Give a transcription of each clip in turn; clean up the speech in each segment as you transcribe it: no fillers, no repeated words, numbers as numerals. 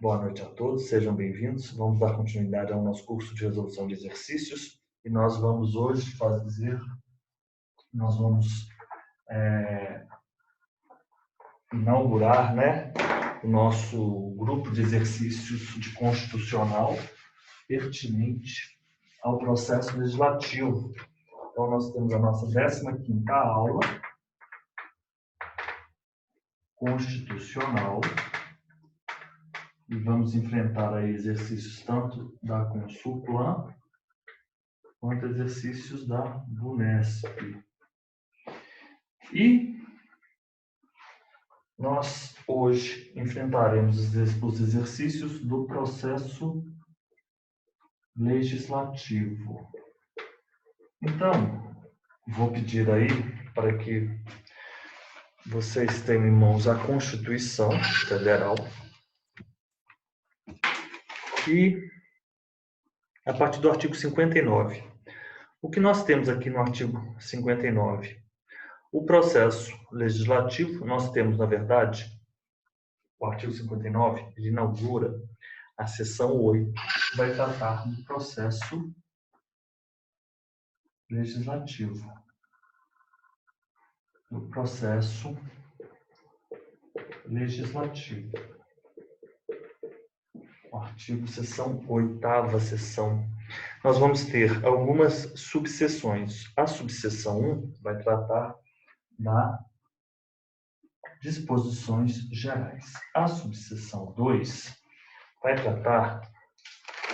Boa noite a todos, sejam bem-vindos. Vamos dar continuidade ao nosso curso de resolução de exercícios e nós vamos hoje inaugurar, o nosso grupo de exercícios de constitucional pertinente ao processo legislativo. Então, nós temos a nossa 15ª aula constitucional e vamos enfrentar aí exercícios tanto da Consulplan quanto exercícios da Vunesp. E nós hoje enfrentaremos os exercícios do processo legislativo. Então, vou pedir aí para que vocês tenham em mãos a Constituição Federal e a partir do artigo 59. O que nós temos aqui no artigo 59? O processo legislativo, nós temos, na verdade, o artigo 59, ele inaugura a seção 8, que vai tratar do processo legislativo. Do processo legislativo. O artigo, seção 8ª seção. Nós vamos ter algumas subseções. A subseção 1 vai tratar das disposições gerais. A subseção 2 vai tratar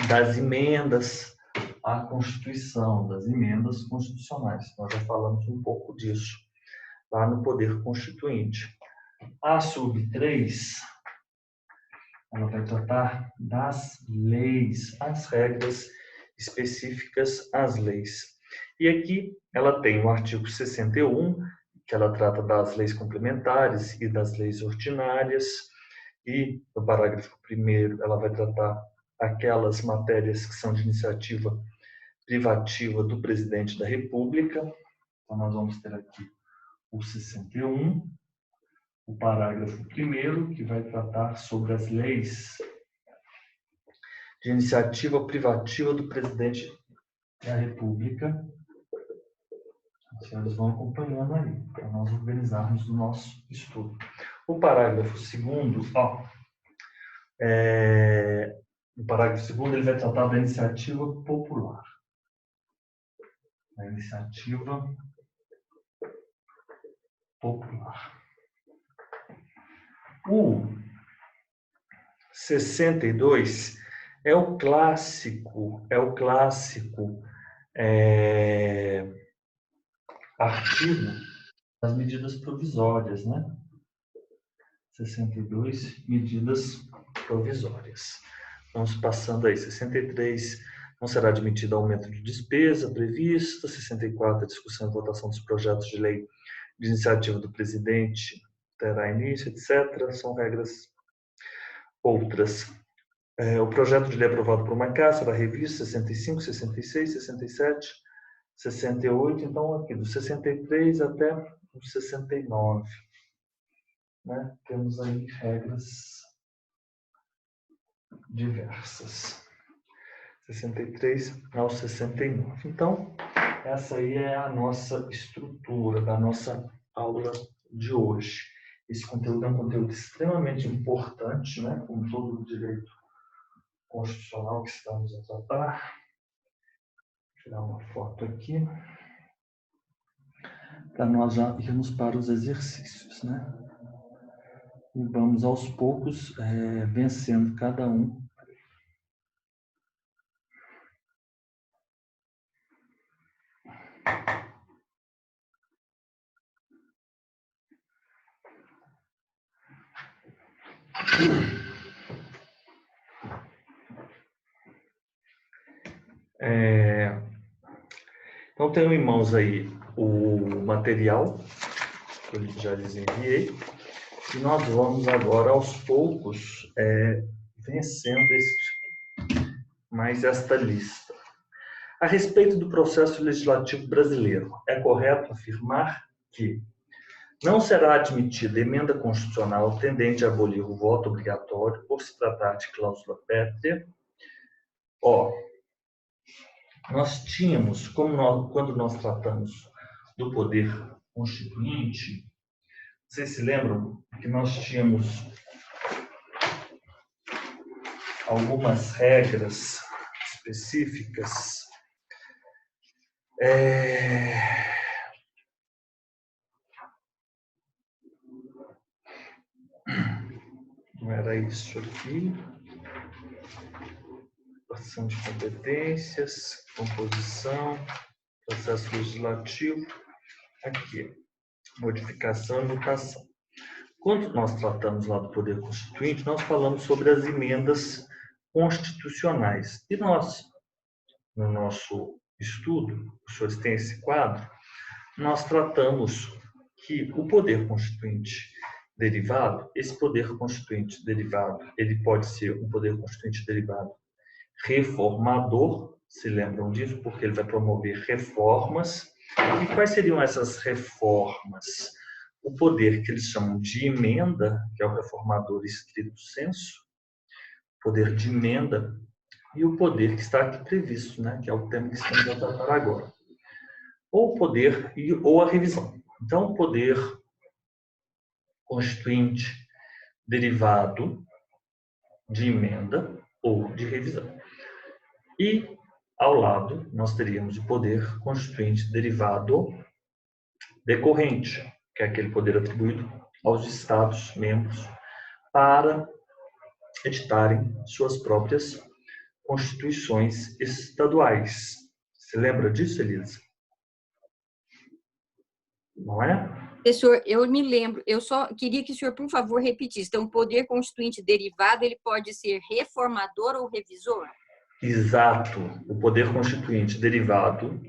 das emendas à Constituição, das emendas constitucionais. Nós já falamos um pouco disso lá no Poder Constituinte. A sub 3, ela vai tratar das leis, as regras específicas às leis. E aqui ela tem o artigo 61, que ela trata das leis complementares e das leis ordinárias, e no parágrafo 1º ela vai tratar aquelas matérias que são de iniciativa privativa do presidente da República. Então nós vamos ter aqui o 61, o parágrafo 1º, que vai tratar sobre as leis de iniciativa privativa do presidente da República. Os senhores vão acompanhando aí, para nós organizarmos o nosso estudo. O parágrafo 2º, o parágrafo 2º, ele vai tratar da iniciativa popular. Da iniciativa popular. O 62 é o clássico artigo das medidas provisórias, 62, medidas provisórias. Vamos passando aí. 63, não será admitido aumento de despesa prevista. 64, a discussão e votação dos projetos de lei de iniciativa do presidente terá início, etc. São regras outras. O projeto de lei aprovado por uma casa será revisto 65, 66, 67, 68, então aqui do 63 até o 69. Temos aí regras diversas. 63 ao 69. Então, essa aí é a nossa estrutura da nossa aula de hoje. Esse conteúdo é um conteúdo extremamente importante, como todo o direito constitucional que estamos a tratar. Vou tirar uma foto aqui para nós já irmos para os exercícios, E vamos aos poucos vencendo cada um. Então, tenho em mãos aí o material, que eu já lhes enviei, e nós vamos agora, aos poucos, vencendo mais esta lista. A respeito do processo legislativo brasileiro, é correto afirmar que Não será admitida emenda constitucional tendente a abolir o voto obrigatório por se tratar de cláusula pétrea. Ó, nós tínhamos, quando nós tratamos do poder constituinte, vocês se lembram que nós tínhamos algumas regras específicas. Não era isso aqui. Partição de competências, composição, processo legislativo. Aqui, modificação e mutação. Quando nós tratamos lá do Poder Constituinte, nós falamos sobre as emendas constitucionais. E nós, no nosso estudo, os senhores têm esse quadro, nós tratamos que o Poder Constituinte derivado, esse Poder Constituinte derivado, ele pode ser um Poder Constituinte derivado reformador, se lembram disso, porque ele vai promover reformas. E quais seriam essas reformas? O poder que eles chamam de emenda, que é o reformador estrito sensu, poder de emenda, e o poder que está aqui previsto, né, que é o tema que estamos a tratar agora. Ou o poder ou a revisão. Então, o poder constituinte derivado de emenda ou de revisão. E, ao lado, nós teríamos o poder constituinte derivado decorrente, que é aquele poder atribuído aos Estados-membros para editarem suas próprias constituições estaduais. Você lembra disso, Elisa? Não é? Professor, eu me lembro. Eu só queria que o senhor, por favor, repetisse. Então, o poder constituinte derivado, ele pode ser reformador ou revisor? Exato. O poder constituinte derivado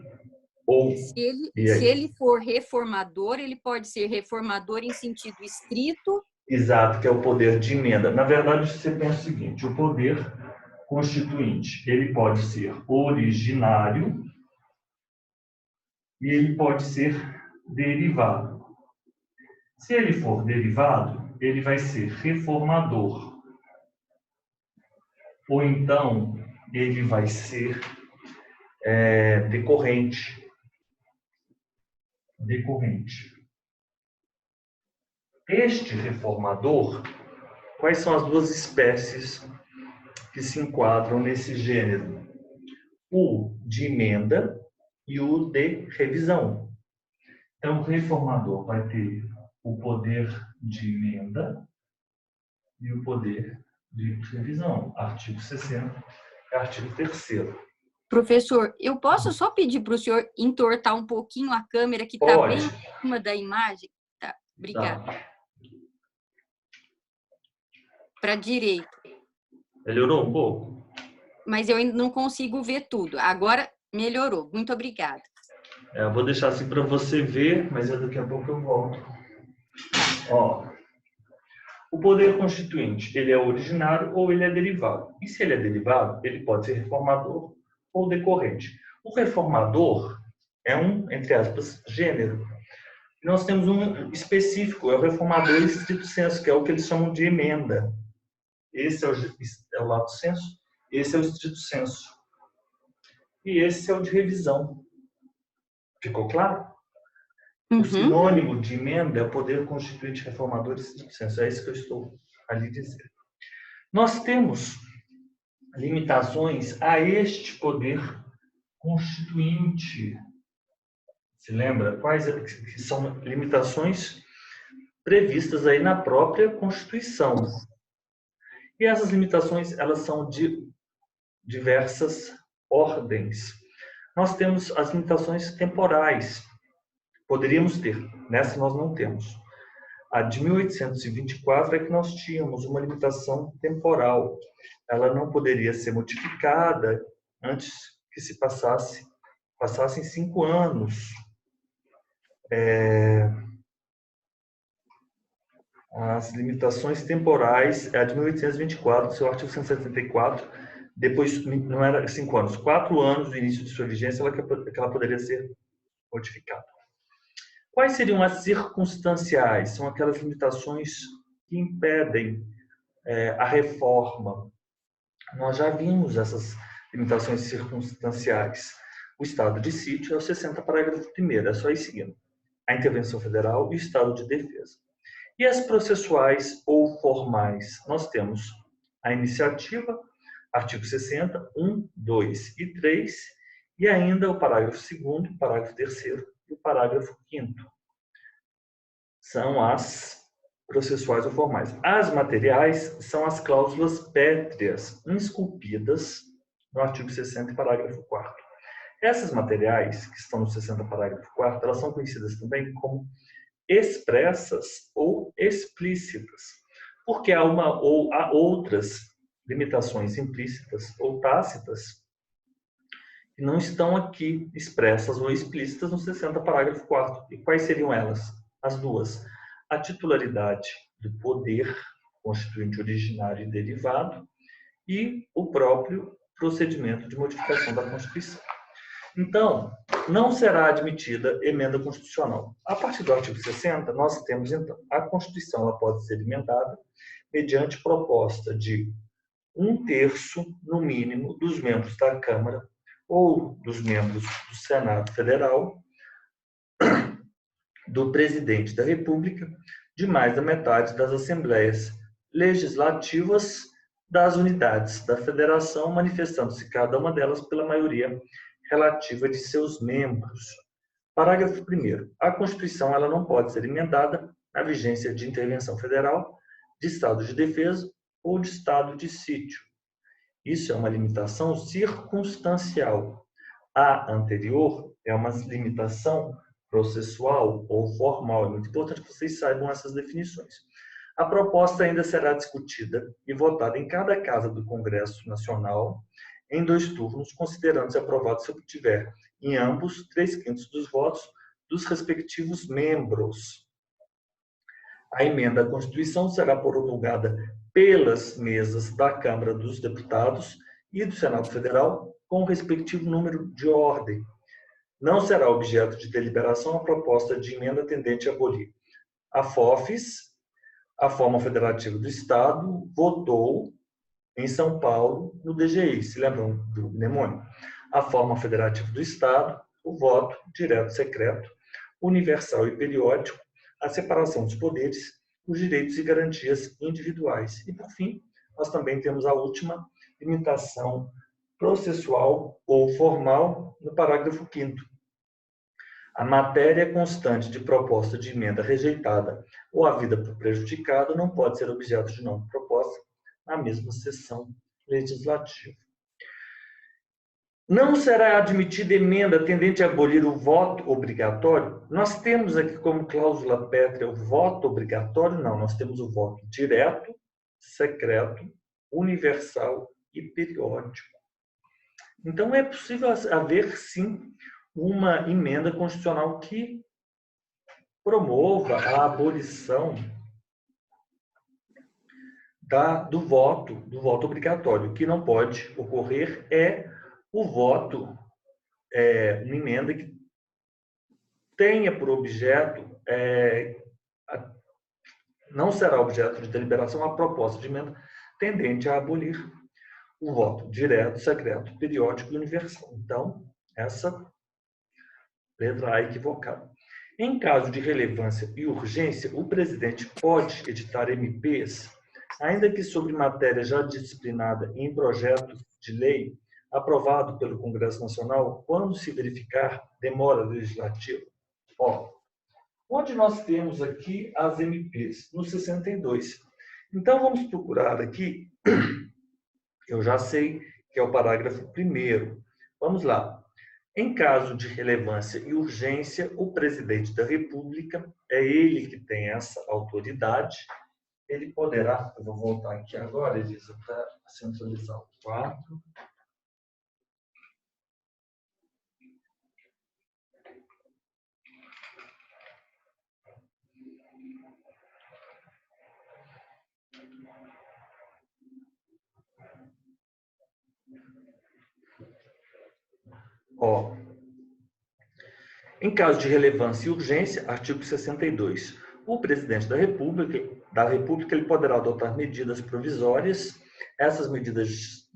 ou... Se ele for reformador, ele pode ser reformador em sentido estrito? Exato, que é o poder de emenda. Na verdade, você pensa o seguinte, o poder constituinte, ele pode ser originário e ele pode ser derivado. Se ele for derivado, ele vai ser reformador. Ou então, ele vai ser decorrente. Este reformador, quais são as duas espécies que se enquadram nesse gênero? O de emenda e o de revisão. Então, o reformador vai ter o poder de emenda e o poder de revisão. Artigo 60 e artigo 3º. Professor, eu posso só pedir para o senhor entortar um pouquinho a câmera que está bem em cima da imagem? Tá, obrigada. Tá. Para a direita. Melhorou um pouco? Mas eu ainda não consigo ver tudo. Agora melhorou. Muito obrigada. Eu vou deixar assim para você ver, mas daqui a pouco eu volto. Ó, o poder constituinte, ele é originário ou ele é derivado. E se ele é derivado, ele pode ser reformador ou decorrente. O reformador é um, entre aspas, gênero. E nós temos um específico, é o reformador estrito sensu, que é o que eles chamam de emenda. Esse é o lato sensu, esse é o estrito sensu. E esse é o de revisão. Ficou claro? O sinônimo de emenda é o poder constituinte reformador estrito sensu. É isso que eu estou ali dizendo. Nós temos limitações a este poder constituinte. Se lembra? Quais que são limitações previstas aí na própria Constituição. E essas limitações, elas são de diversas ordens. Nós temos as limitações temporais. Poderíamos ter, nessa nós não temos. A de 1824 é que nós tínhamos uma limitação temporal. Ela não poderia ser modificada antes que se passassem 5 anos. As limitações temporais, a de 1824, seu artigo 174, depois, não era 5 anos, 4 anos do início de sua vigência, que ela poderia ser modificada. Quais seriam as circunstanciais? São aquelas limitações que impedem a reforma. Nós já vimos essas limitações circunstanciais. O estado de sítio é o 60, parágrafo 1º, é só ir seguindo. A intervenção federal e o estado de defesa. E as processuais ou formais? Nós temos a iniciativa, artigo 60, 1, 2 e 3, e ainda o parágrafo 2º, parágrafo 3º e o parágrafo 5º. São as processuais ou formais. As materiais são as cláusulas pétreas, esculpidas no artigo 60, parágrafo 4º. Essas materiais, que estão no 60, parágrafo 4º, elas são conhecidas também como expressas ou explícitas, porque há outras limitações implícitas ou tácitas que não estão aqui expressas ou explícitas no 60, parágrafo 4º. E quais seriam elas? As duas. A titularidade do poder constituinte originário e derivado e o próprio procedimento de modificação da Constituição. Então, não será admitida emenda constitucional. A partir do artigo 60, nós temos, então, a Constituição ela pode ser emendada mediante proposta de 1/3, no mínimo, dos membros da Câmara ou dos membros do Senado Federal, do Presidente da República, de mais da metade das assembleias legislativas das unidades da Federação, manifestando-se cada uma delas pela maioria relativa de seus membros. Parágrafo 1º. A Constituição ela não pode ser emendada na vigência de intervenção federal, de estado de defesa ou de estado de sítio. Isso é uma limitação circunstancial. A anterior é uma limitação processual ou formal. É muito importante que vocês saibam essas definições. A proposta ainda será discutida e votada em cada casa do Congresso Nacional em 2 turnos, considerando-se aprovado se obtiver em ambos 3/5 dos votos dos respectivos membros. A emenda à Constituição será promulgada pelas mesas da Câmara dos Deputados e do Senado Federal com o respectivo número de ordem. Não será objeto de deliberação a proposta de emenda tendente a abolir a FOFES, a Forma Federativa do Estado, votou em São Paulo, no DGI, se lembram do mnemônio? A Forma Federativa do Estado, o voto direto secreto, universal e periódico, a separação dos poderes, os direitos e garantias individuais. E, por fim, nós também temos a última limitação processual ou formal no parágrafo 5º. A matéria constante de proposta de emenda rejeitada ou havida por prejudicado não pode ser objeto de nova proposta na mesma sessão legislativa. Não será admitida emenda tendente a abolir o voto obrigatório? Nós temos aqui como cláusula pétrea o voto obrigatório? Não, nós temos o voto direto, secreto, universal e periódico. Então, é possível haver, sim, uma emenda constitucional que promova a abolição do voto obrigatório. O que não pode ocorrer é o voto, uma emenda que tenha por objeto, não será objeto de deliberação a proposta de emenda tendente a abolir o voto direto, secreto, periódico e universal. Então, essa letra A é equivocada. Em caso de relevância e urgência, o presidente pode editar MPs, ainda que sobre matéria já disciplinada em projeto de lei aprovado pelo Congresso Nacional, quando se verificar demora legislativa. Onde nós temos aqui as MPs? No 62. Então, vamos procurar aqui, eu já sei que é o parágrafo 1º. Vamos lá. Em caso de relevância e urgência, o presidente da República, é ele que tem essa autoridade, ele poderá, eu vou voltar aqui agora, Elisa, para centralizar o quadro. Em caso de relevância e urgência, artigo 62. O presidente da República ele poderá adotar medidas provisórias. Essas medidas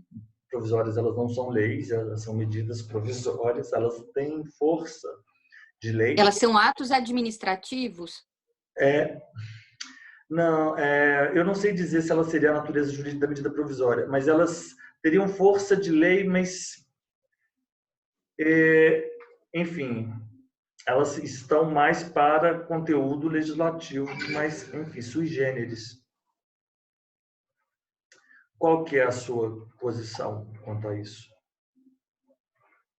provisórias elas não são leis, elas são medidas provisórias, elas têm força de lei. Elas são atos administrativos? Não, eu não sei dizer se ela seria a natureza jurídica da medida provisória, mas elas teriam força de lei, mas, enfim, elas estão mais para conteúdo legislativo, mas, enfim, sui generis. Qual que é a sua posição quanto a isso?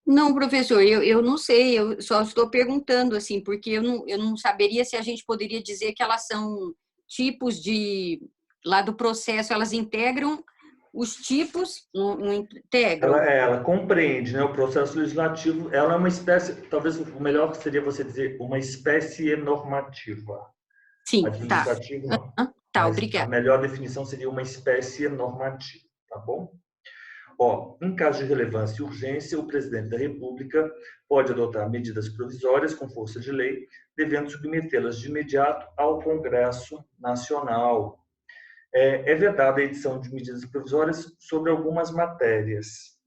Não, professor, eu não sei, eu só estou perguntando, assim, porque eu não saberia se a gente poderia dizer que elas são tipos de, lá do processo, elas integram os tipos, não integram? Ela compreende, né, o processo legislativo, ela é uma espécie, talvez o melhor seria você dizer, uma espécie normativa. Sim, tá. Administrativo não. Tá, Mas a obrigada. melhor definição seria uma espécie normativa, tá bom? Em caso de relevância e urgência, o presidente da República pode adotar medidas provisórias com força de lei, devendo submetê-las de imediato ao Congresso Nacional. É vedada a edição de medidas provisórias sobre algumas matérias.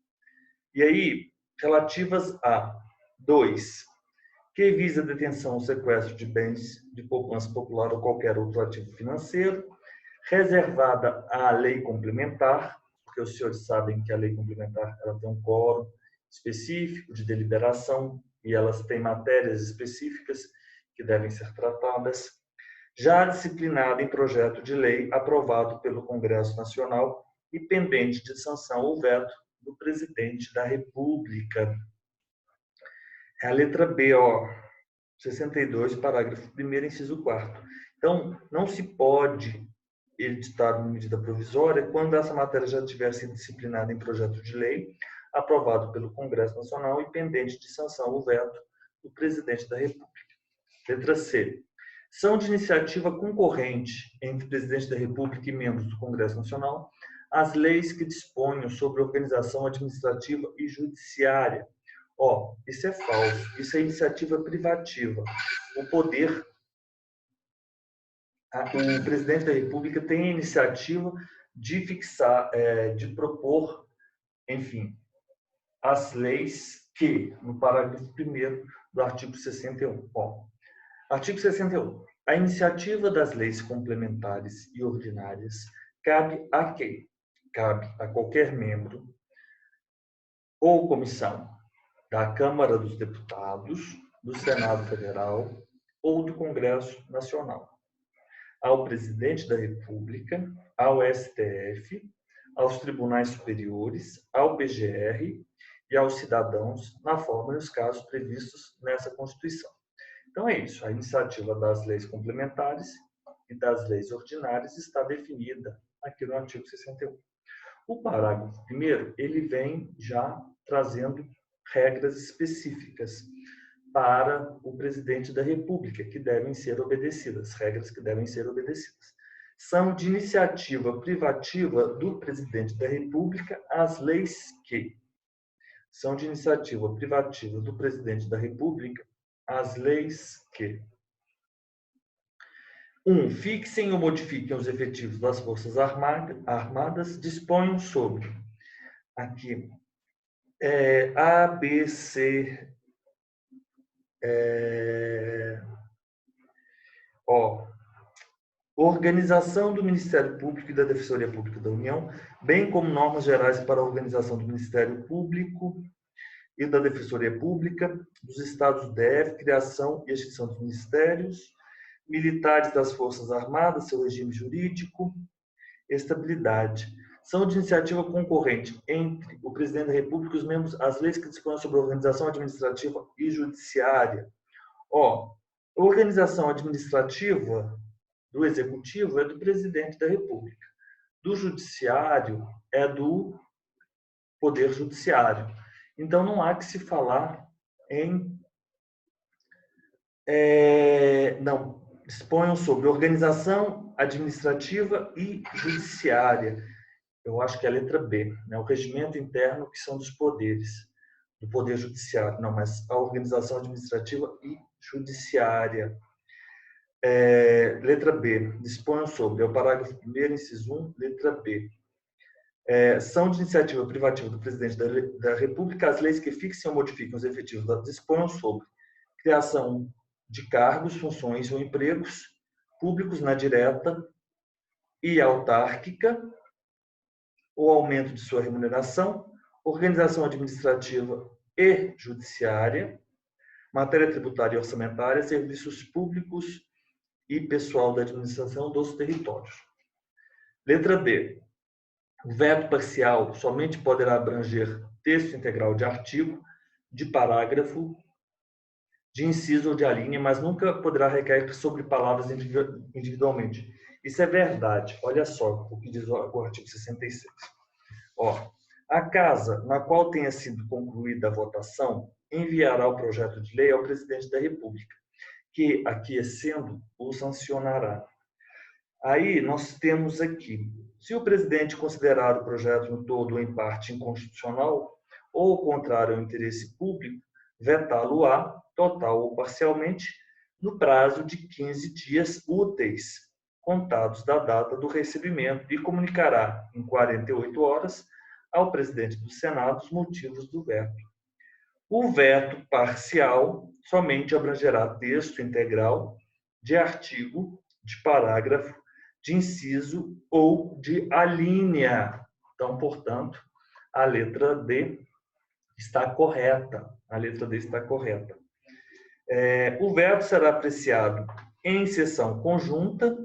E aí, relativas a 2. Que visa a detenção ou sequestro de bens de poupança popular ou qualquer outro ativo financeiro, reservada à lei complementar, porque os senhores sabem que a lei complementar ela tem um quórum específico de deliberação e elas têm matérias específicas que devem ser tratadas, já disciplinada em projeto de lei aprovado pelo Congresso Nacional e pendente de sanção ou veto do presidente da República. É a letra B, 62, parágrafo 1º, inciso 4º. Então, não se pode editar uma medida provisória quando essa matéria já tiver sido disciplinada em projeto de lei, aprovado pelo Congresso Nacional e pendente de sanção ou veto do presidente da República. Letra C. São de iniciativa concorrente entre o presidente da República e membros do Congresso Nacional as leis que disponham sobre organização administrativa e judiciária. Isso é falso, isso é iniciativa privativa. O presidente da República tem a iniciativa de fixar, de propor, enfim, as leis que, no parágrafo 1º do artigo 61. Artigo 61. A iniciativa das leis complementares e ordinárias cabe a quem? Cabe a qualquer membro ou comissão da Câmara dos Deputados, do Senado Federal ou do Congresso Nacional, ao Presidente da República, ao STF, aos Tribunais Superiores, ao PGR e aos cidadãos, na forma e nos casos previstos nessa Constituição. Então é isso, a iniciativa das leis complementares e das leis ordinárias está definida aqui no artigo 61. O parágrafo 1º, ele vem já trazendo regras específicas para o presidente da República, que devem ser obedecidas, regras que devem ser obedecidas. São de iniciativa privativa do presidente da República as leis que são de iniciativa privativa do presidente da República as leis que 1. Fixem ou modifiquem os efetivos das Forças Armadas, disponham sobre aqui A, B, C, organização do Ministério Público e da Defensoria Pública da União, bem como normas gerais para a organização do Ministério Público e da Defensoria Pública, dos Estados DF, criação e extinção dos ministérios, militares das Forças Armadas, seu regime jurídico, estabilidade. São de iniciativa concorrente entre o presidente da República e os membros as leis que dispõem sobre a organização administrativa e judiciária. A organização administrativa do Executivo é do presidente da República. Do Judiciário é do Poder Judiciário. Então, não há que se falar em... não, disponham sobre organização administrativa e judiciária. Eu acho que é a letra B, né? O regimento interno, que são dos poderes. do Poder Judiciário, não, mas a organização administrativa e judiciária. Letra B, disponham sobre, é o parágrafo 1º, inciso 1, letra B. São de iniciativa privativa do Presidente da República as leis que fixem ou modificam os efetivos, disponham sobre criação de cargos, funções ou empregos públicos na direta e autárquica, o aumento de sua remuneração, organização administrativa e judiciária, matéria tributária e orçamentária, serviços públicos e pessoal da administração dos territórios. Letra D. O veto parcial somente poderá abranger texto integral de artigo, de parágrafo, de inciso ou de alínea, mas nunca poderá recair sobre palavras individualmente. Isso é verdade. Olha só o que diz o artigo 66. A casa na qual tenha sido concluída a votação enviará o projeto de lei ao Presidente da República, que, aquiescendo, o sancionará. Aí nós temos aqui, se o presidente considerar o projeto no todo ou em parte inconstitucional, ou contrário ao interesse público, vetá-lo-á, total ou parcialmente, no prazo de 15 dias úteis, contados da data do recebimento, e comunicará, em 48 horas, ao presidente do Senado os motivos do veto. O veto parcial somente abrangerá texto integral de artigo, de parágrafo, de inciso ou de alínea. Então, portanto, a letra D está correta. A letra D está correta. O veto será apreciado em sessão conjunta,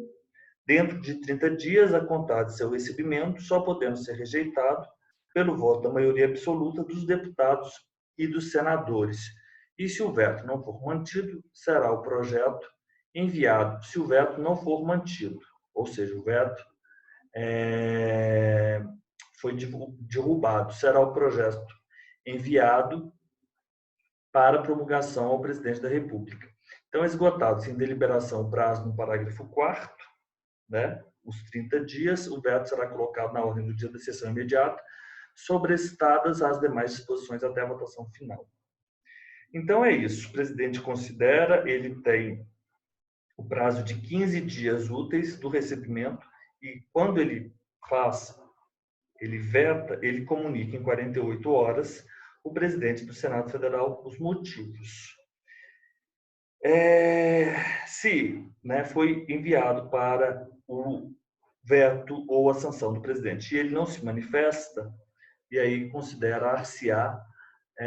dentro de 30 dias a contar de seu recebimento, só podendo ser rejeitado pelo voto da maioria absoluta dos deputados e dos senadores. E se o veto não for mantido, será o projeto enviado. Se o veto não for mantido, ou seja, o veto foi derrubado, será o projeto enviado para promulgação ao Presidente da República. Então, esgotado-se em deliberação o prazo no parágrafo 4º, né, os 30 dias, o veto será colocado na ordem do dia da sessão imediata, sobrestadas as demais disposições até a votação final. Então, é isso. O presidente considera, ele tem o prazo de 15 dias úteis do recebimento e, quando ele veta, ele comunica em 48 horas o presidente do Senado Federal os motivos. Se foi enviado para o veto ou a sanção do presidente e ele não se manifesta, e aí considerar-se-á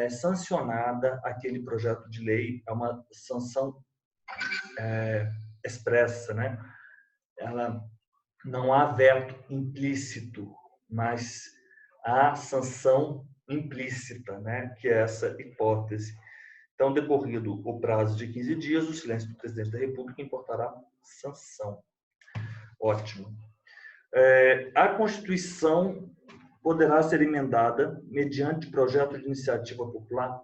sancionada aquele projeto de lei, é uma sanção expressa, né? Ela não há veto implícito, mas há sanção implícita, né? Que é essa hipótese. Então, decorrido o prazo de 15 dias, o silêncio do presidente da República importará sanção. Ótimo. A Constituição poderá ser emendada mediante projeto de iniciativa popular.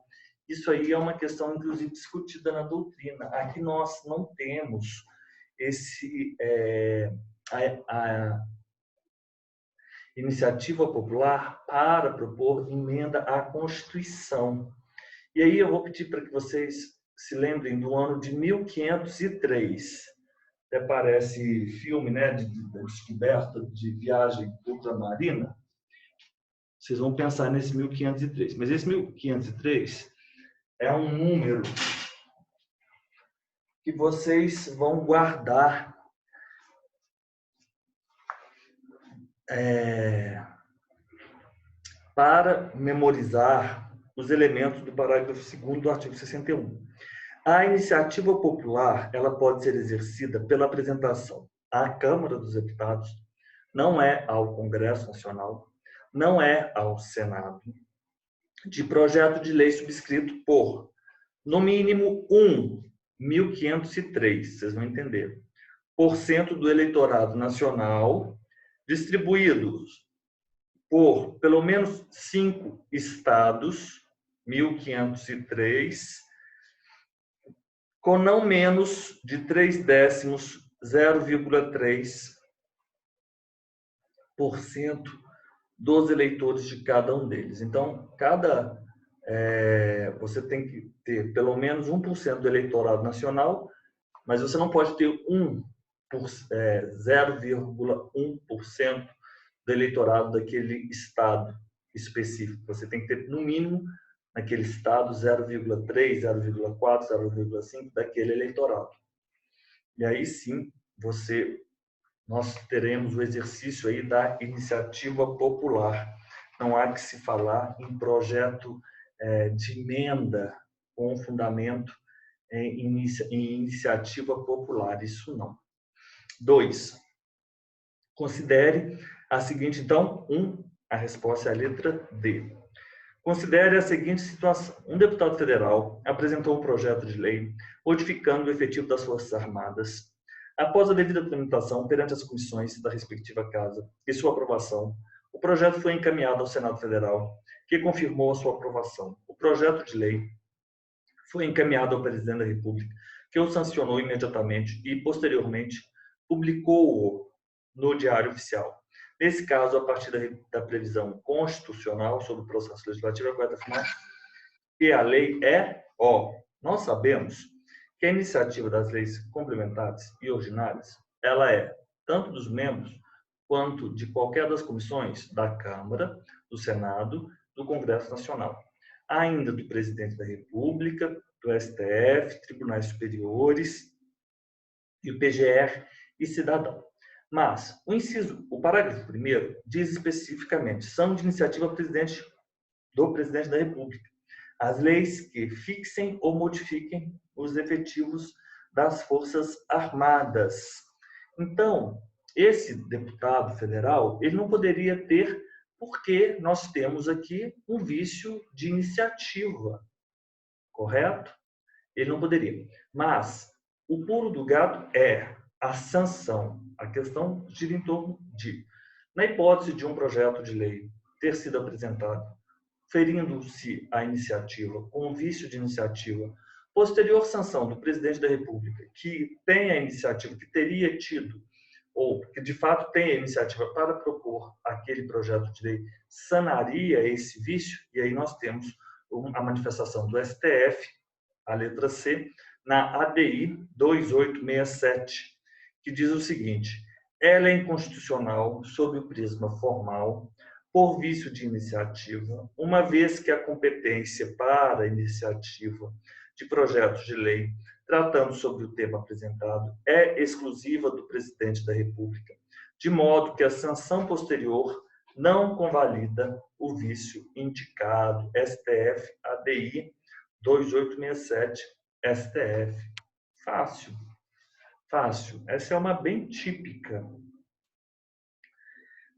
Isso aí é uma questão, inclusive, discutida na doutrina. Aqui nós não temos a iniciativa popular para propor emenda à Constituição. E aí eu vou pedir para que vocês se lembrem do ano de 1503. Até parece filme, né, de descoberta de viagem ultramarina. Vocês vão pensar nesse 1503. Mas esse 1503 é um número que vocês vão guardar para memorizar os elementos do parágrafo 2º do artigo 61. A iniciativa popular, ela pode ser exercida pela apresentação à Câmara dos Deputados, não é ao Congresso Nacional, não é ao Senado, de projeto de lei subscrito por, no mínimo, 1.503, vocês vão entender, % do eleitorado nacional, distribuídos por pelo menos 5 estados, 1.503, com não menos de 0,3%, 0,3% dos eleitores de cada um deles. Então, cada você tem que ter pelo menos 1% do eleitorado nacional, mas você não pode ter 0,1% do eleitorado daquele estado específico. Você tem que ter, no mínimo, naquele estado, 0,3, 0,4, 0,5 daquele eleitorado. E aí sim, nós teremos o exercício aí da iniciativa popular. Não há que se falar em projeto de emenda com fundamento em iniciativa popular. Isso não. 2. Considere a seguinte, então, a resposta é a letra D. Considere a seguinte situação. Um deputado federal apresentou um projeto de lei modificando o efetivo das Forças Armadas. Após a devida tramitação perante as comissões da respectiva casa e sua aprovação, o projeto foi encaminhado ao Senado Federal, que confirmou a sua aprovação. O projeto de lei foi encaminhado ao presidente da República, que o sancionou imediatamente e, posteriormente, publicou-o no Diário Oficial. Nesse caso, a partir da previsão constitucional sobre o processo legislativo, a correta afirmar que a lei nós sabemos que a iniciativa das leis complementares e ordinárias, ela é tanto dos membros quanto de qualquer das comissões da Câmara, do Senado, do Congresso Nacional, ainda do presidente da República, do STF, tribunais superiores, e o PGR e cidadão. Mas o parágrafo 1º diz especificamente: são de iniciativa do presidente da República as leis que fixem ou modifiquem os efetivos das Forças Armadas. Então, esse deputado federal, ele não poderia ter, porque nós temos aqui um vício de iniciativa, correto? Ele não poderia. Mas o pulo do gato é a sanção. A questão gira em torno de, na hipótese de um projeto de lei ter sido apresentado, ferindo-se a iniciativa, com um vício de iniciativa, posterior sanção do presidente da República, que tem a iniciativa, que teria tido, ou que de fato tem a iniciativa para propor aquele projeto de lei, sanaria esse vício, e aí nós temos a manifestação do STF, a letra C, na ADI 2867, que diz o seguinte: ela é inconstitucional sob o prisma formal, por vício de iniciativa, uma vez que a competência para a iniciativa de projetos de lei, tratando sobre o tema apresentado, é exclusiva do presidente da República, de modo que a sanção posterior não convalida o vício indicado. STF, ADI 2867, STF. Fácil. Fácil. Essa é uma bem típica.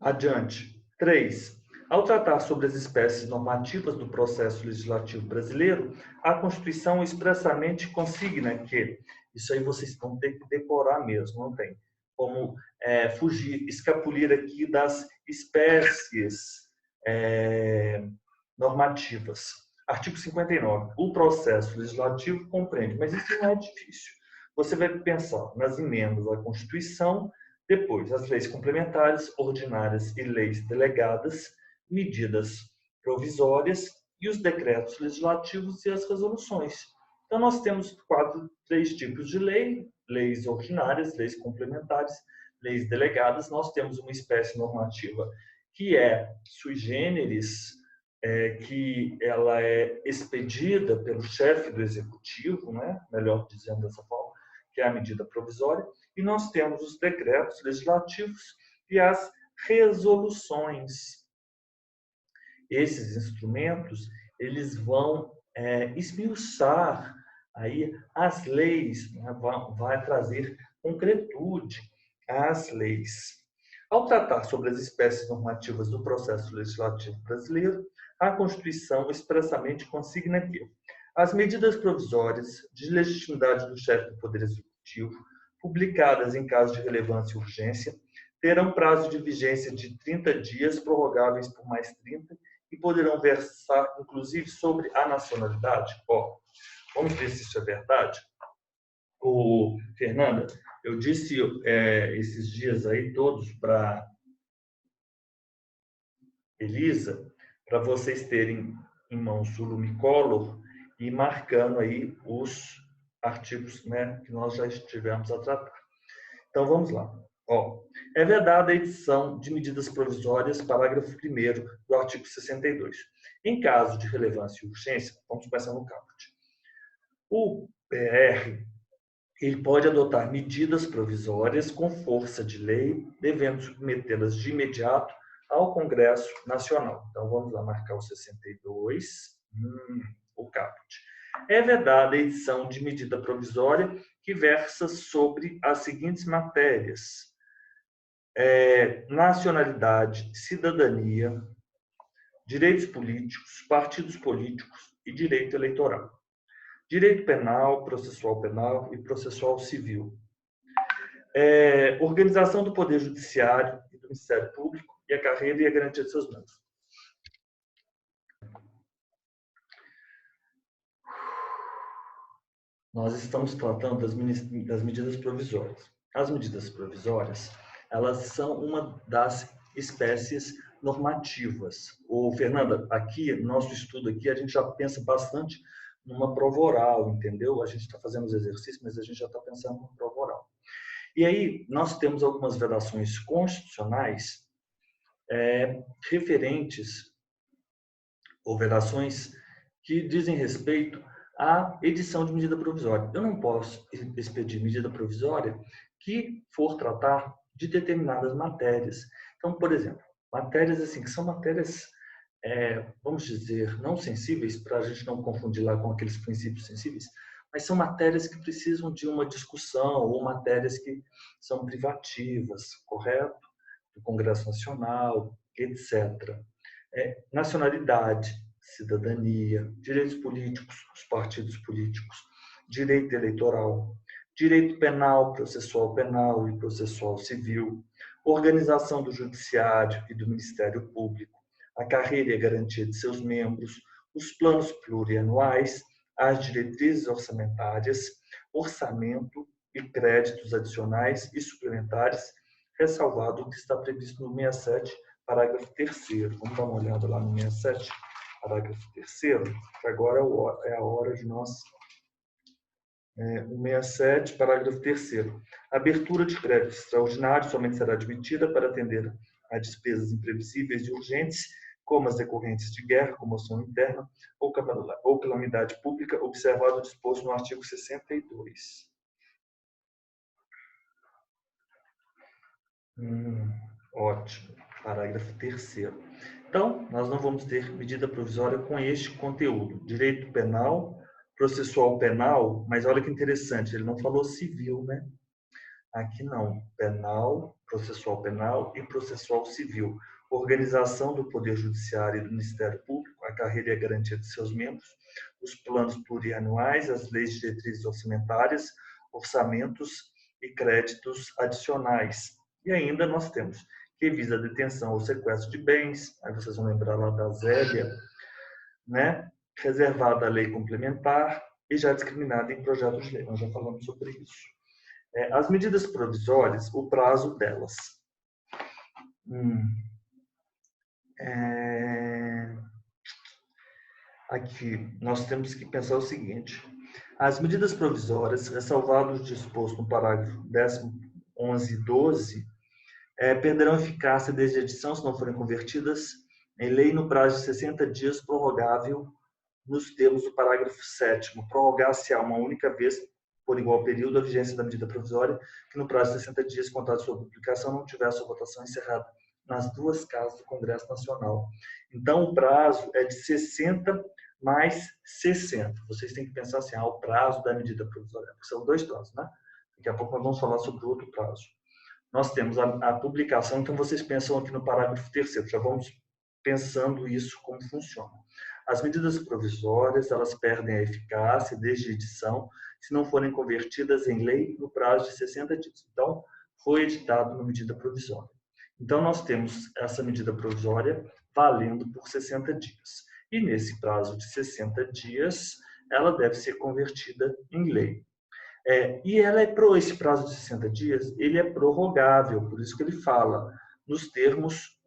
Adiante. 3. Ao tratar sobre as espécies normativas do processo legislativo brasileiro, a Constituição expressamente consigna que, isso aí vocês vão ter que decorar mesmo, não tem como escapulir aqui das espécies normativas. Artigo 59. O processo legislativo compreende, mas isso não é difícil. Você vai pensar nas emendas à Constituição, depois, as leis complementares, ordinárias e leis delegadas, medidas provisórias e os decretos legislativos e as resoluções. Então, nós temos 3 tipos de lei: leis ordinárias, leis complementares, leis delegadas. Nós temos uma espécie normativa que é sui generis, que ela é expedida pelo chefe do executivo, né? Melhor dizendo dessa forma, que é a medida provisória, e nós temos os decretos legislativos e as resoluções. Esses instrumentos, eles vão esmiuçar aí as leis, né? vai trazer concretude às leis. Ao tratar sobre as espécies normativas do processo legislativo brasileiro, a Constituição expressamente consigna que as medidas provisórias de legitimidade do chefe do Poder Executivo, publicadas em caso de relevância e urgência, terão prazo de vigência de 30 dias, prorrogáveis por mais 30, e poderão versar, inclusive, sobre a nacionalidade. Vamos ver se isso é verdade? Fernanda, eu disse esses dias aí todos para Elisa, para vocês terem em mãos do Lumicolor e marcando aí os artigos, né, que nós já estivemos a tratar. Então, vamos lá. Ó, é vedada a edição de medidas provisórias, parágrafo 1º do artigo 62. Em caso de relevância e urgência, vamos começar no caput. O PR ele pode adotar medidas provisórias com força de lei, devendo submetê-las de imediato ao Congresso Nacional. Então, vamos lá marcar o 62, o caput. É vedada a edição de medida provisória que versa sobre as seguintes matérias: nacionalidade, cidadania, direitos políticos, partidos políticos e direito eleitoral. Direito penal, processual penal e processual civil. Organização do Poder Judiciário e do Ministério Público e a carreira e a garantia de seus membros. Nós estamos tratando das medidas provisórias. As medidas provisórias, elas são uma das espécies normativas. Fernanda, aqui, no nosso estudo aqui, a gente já pensa bastante numa prova oral, entendeu? A gente está fazendo os exercícios, mas a gente já está pensando numa prova oral. E aí, nós temos algumas vedações constitucionais referentes, ou vedações que dizem respeito à edição de medida provisória. Eu não posso expedir medida provisória que for tratar de determinadas matérias. Então, por exemplo, matérias assim, que são matérias, vamos dizer, não sensíveis, para a gente não confundir lá com aqueles princípios sensíveis, mas são matérias que precisam de uma discussão ou matérias que são privativas, correto? Do Congresso Nacional, etc. Nacionalidade, cidadania, direitos políticos, os partidos políticos, direito eleitoral, direito penal, processual penal e processual civil, organização do Judiciário e do Ministério Público, a carreira e a garantia de seus membros, os planos plurianuais, as diretrizes orçamentárias, orçamento e créditos adicionais e suplementares, ressalvado o que está previsto no 67, parágrafo 3º. Vamos dar uma olhada lá no 67, parágrafo 3º, que agora é a hora de nós... o 67, parágrafo 3º. A abertura de crédito extraordinário somente será admitida para atender a despesas imprevisíveis e urgentes, como as decorrentes de guerra, comoção interna ou calamidade pública, observado o disposto no artigo 62. Ótimo. Parágrafo 3º. Então, nós não vamos ter medida provisória com este conteúdo. Direito penal, processual penal, mas olha que interessante, ele não falou civil, né? Aqui não. Penal, processual penal e processual civil. Organização do Poder Judiciário e do Ministério Público, a carreira e a garantia de seus membros, os planos plurianuais, as leis de diretrizes orçamentárias, orçamentos e créditos adicionais. E ainda nós temos que visa a detenção ou sequestro de bens, aí vocês vão lembrar lá da Zélia, né? Reservada à lei complementar e já discriminada em projetos de lei. Nós já falamos sobre isso. As medidas provisórias, o prazo delas. Aqui, nós temos que pensar o seguinte. As medidas provisórias, ressalvado o disposto no parágrafo 10º, 11 e 12, perderão eficácia desde a edição, se não forem convertidas em lei, no prazo de 60 dias, prorrogável nos termos do parágrafo 7º. Prorrogar-se-á uma única vez, por igual período, a vigência da medida provisória, que no prazo de 60 dias, contado sua publicação, não tiver a sua votação encerrada nas duas casas do Congresso Nacional. Então, o prazo é de 60 mais 60. Vocês têm que pensar assim, o prazo da medida provisória. São dois prazos, né? Daqui a pouco nós vamos falar sobre outro prazo. Nós temos a publicação, então vocês pensam aqui no parágrafo 3º, já vamos pensando isso como funciona. As medidas provisórias, elas perdem a eficácia desde a edição, se não forem convertidas em lei no prazo de 60 dias. Então, foi editado uma medida provisória. Então, nós temos essa medida provisória valendo por 60 dias. E nesse prazo de 60 dias, ela deve ser convertida em lei. E esse prazo de 60 dias, ele é prorrogável, por isso que ele fala, nos termos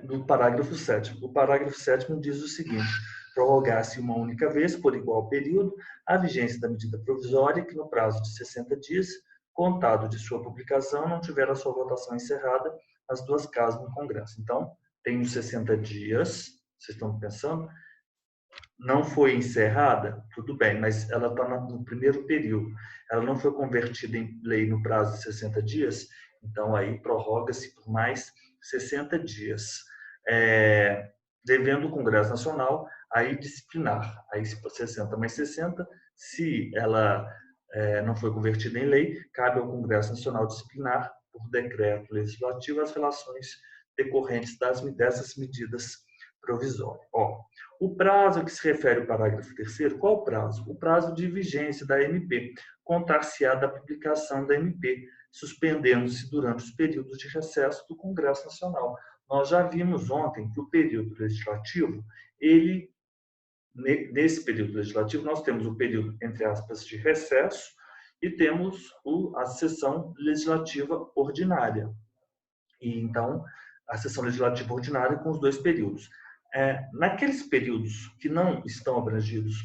no parágrafo 7º. O parágrafo 7º diz o seguinte: prorrogar-se uma única vez, por igual período, a vigência da medida provisória que, no prazo de 60 dias, contado de sua publicação, não tiver a sua votação encerrada nas duas casas no Congresso. Então, tem os 60 dias, vocês estão pensando, não foi encerrada, tudo bem, mas ela está no primeiro período. Ela não foi convertida em lei no prazo de 60 dias, então aí prorroga-se por mais 60 dias. Devendo o Congresso Nacional aí disciplinar, aí 60 mais 60, se ela não foi convertida em lei, cabe ao Congresso Nacional disciplinar por decreto legislativo as relações decorrentes dessas medidas provisórias. O prazo a que se refere o parágrafo 3º, qual o prazo? O prazo de vigência da MP, contar-se-á da publicação da MP, suspendendo-se durante os períodos de recesso do Congresso Nacional. Nós já vimos ontem que o período legislativo, nesse período legislativo, nós temos o período, entre aspas, de recesso e temos a sessão legislativa ordinária. E, então, a sessão legislativa ordinária com os dois períodos. Naqueles períodos que não estão abrangidos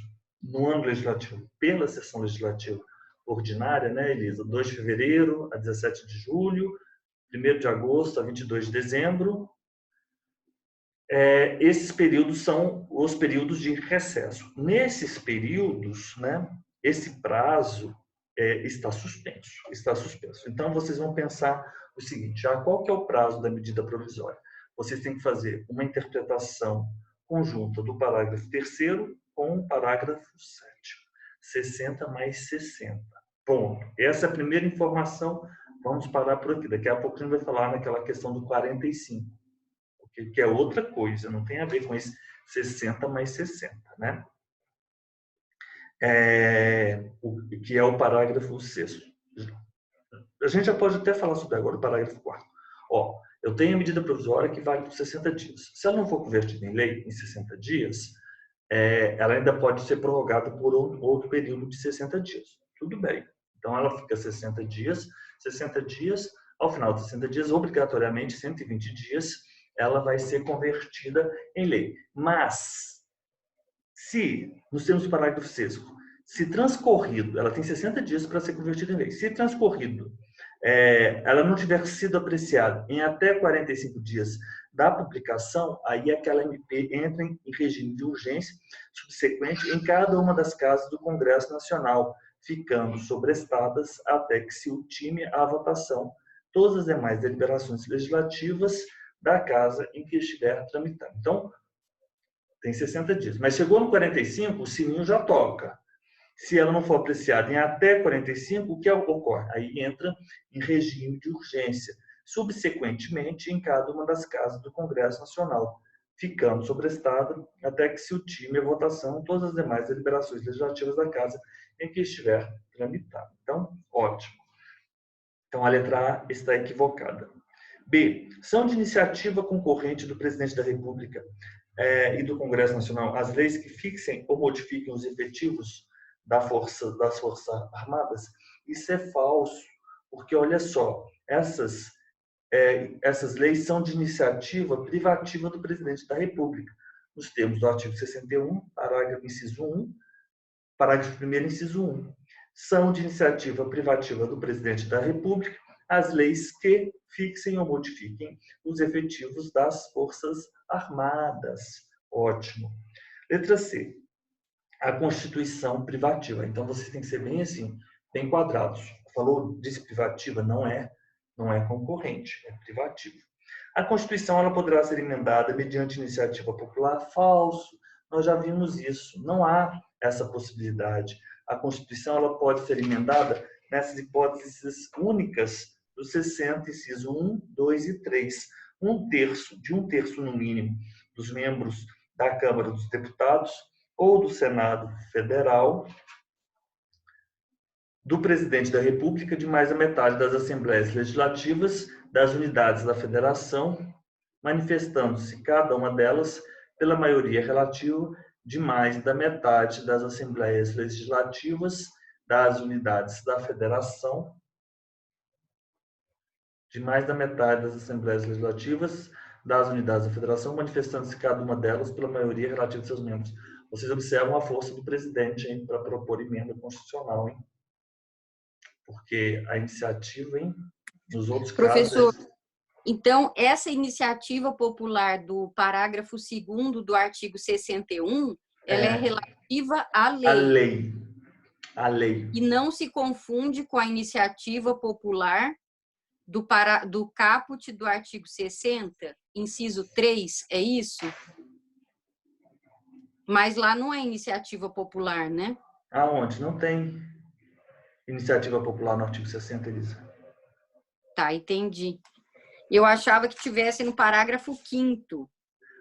no ano legislativo pela sessão legislativa ordinária, né, Elisa? 2 de fevereiro a 17 de julho, 1º de agosto a 22 de dezembro, esses períodos são os períodos de recesso. Nesses períodos, né, esse prazo está suspenso. Então, vocês vão pensar o seguinte: qual que é o prazo da medida provisória? Vocês têm que fazer uma interpretação conjunta do parágrafo 3º com o parágrafo 7º. 60 mais 60. Ponto. Essa é a primeira informação. Vamos parar por aqui. Daqui a pouco a gente vai falar naquela questão do 45. Que é outra coisa, não tem a ver com esse 60 mais 60, né? Que é o parágrafo 6º. A gente já pode até falar sobre agora o parágrafo 4º. Eu tenho a medida provisória que vale por 60 dias. Se ela não for convertida em lei em 60 dias, ela ainda pode ser prorrogada por outro período de 60 dias. Tudo bem. Então, ela fica 60 dias, ao final de 60 dias, obrigatoriamente 120 dias, ela vai ser convertida em lei. Mas, se, nos termos do parágrafo 6º, se transcorrido, ela tem 60 dias para ser convertida em lei. Se transcorrido, ela não tiver sido apreciada em até 45 dias da publicação, aí aquela MP entra em regime de urgência subsequente em cada uma das casas do Congresso Nacional, ficando sobrestadas até que se ultime a votação todas as demais deliberações legislativas da casa em que estiver tramitando. Então, tem 60 dias. Mas chegou no 45, o sininho já toca. Se ela não for apreciada em até 45, o que ocorre? Aí entra em regime de urgência, subsequentemente em cada uma das casas do Congresso Nacional, ficando sobrestada até que se ultime a votação todas as demais deliberações legislativas da casa em que estiver tramitado. Então, ótimo. Então, a letra A está equivocada. B. São de iniciativa concorrente do Presidente da República e do Congresso Nacional as leis que fixem ou modifiquem os efetivos das Forças Armadas? Isso é falso, porque, olha só, essas leis são de iniciativa privativa do Presidente da República, nos termos do artigo 61, parágrafo 1º, inciso 1. São de iniciativa privativa do Presidente da República as leis que fixem ou modifiquem os efetivos das Forças Armadas. Ótimo. Letra C. A Constituição privativa. Então, vocês têm que ser bem assim, bem quadrados. Falou, disse privativa, não é concorrente, é privativo. A Constituição ela poderá ser emendada mediante iniciativa popular? Falso. Nós já vimos isso. Não há essa possibilidade. A Constituição ela pode ser emendada nessas hipóteses únicas do 60, inciso 1, 2 e 3. Um terço no mínimo dos membros da Câmara dos Deputados ou do Senado Federal, do Presidente da República, de mais a metade das Assembleias Legislativas das unidades da Federação, manifestando-se cada uma delas pela maioria relativa de mais da metade das Assembleias Legislativas das unidades da Federação, de mais da metade das assembleias legislativas das unidades da federação, manifestando-se cada uma delas pela maioria relativa de seus membros. Vocês observam a força do presidente para propor emenda constitucional, hein? Porque a iniciativa, hein, nos outros Professor, casos... então, essa iniciativa popular do parágrafo 2º do artigo 61, ela é relativa à A lei. lei. A lei. E não se confunde com a iniciativa popular do caput do artigo 60, inciso 3, é isso? Mas lá não é iniciativa popular, né? Aonde? Não tem iniciativa popular no artigo 60, Elisa. Tá, entendi. Eu achava que tivesse no parágrafo 5º.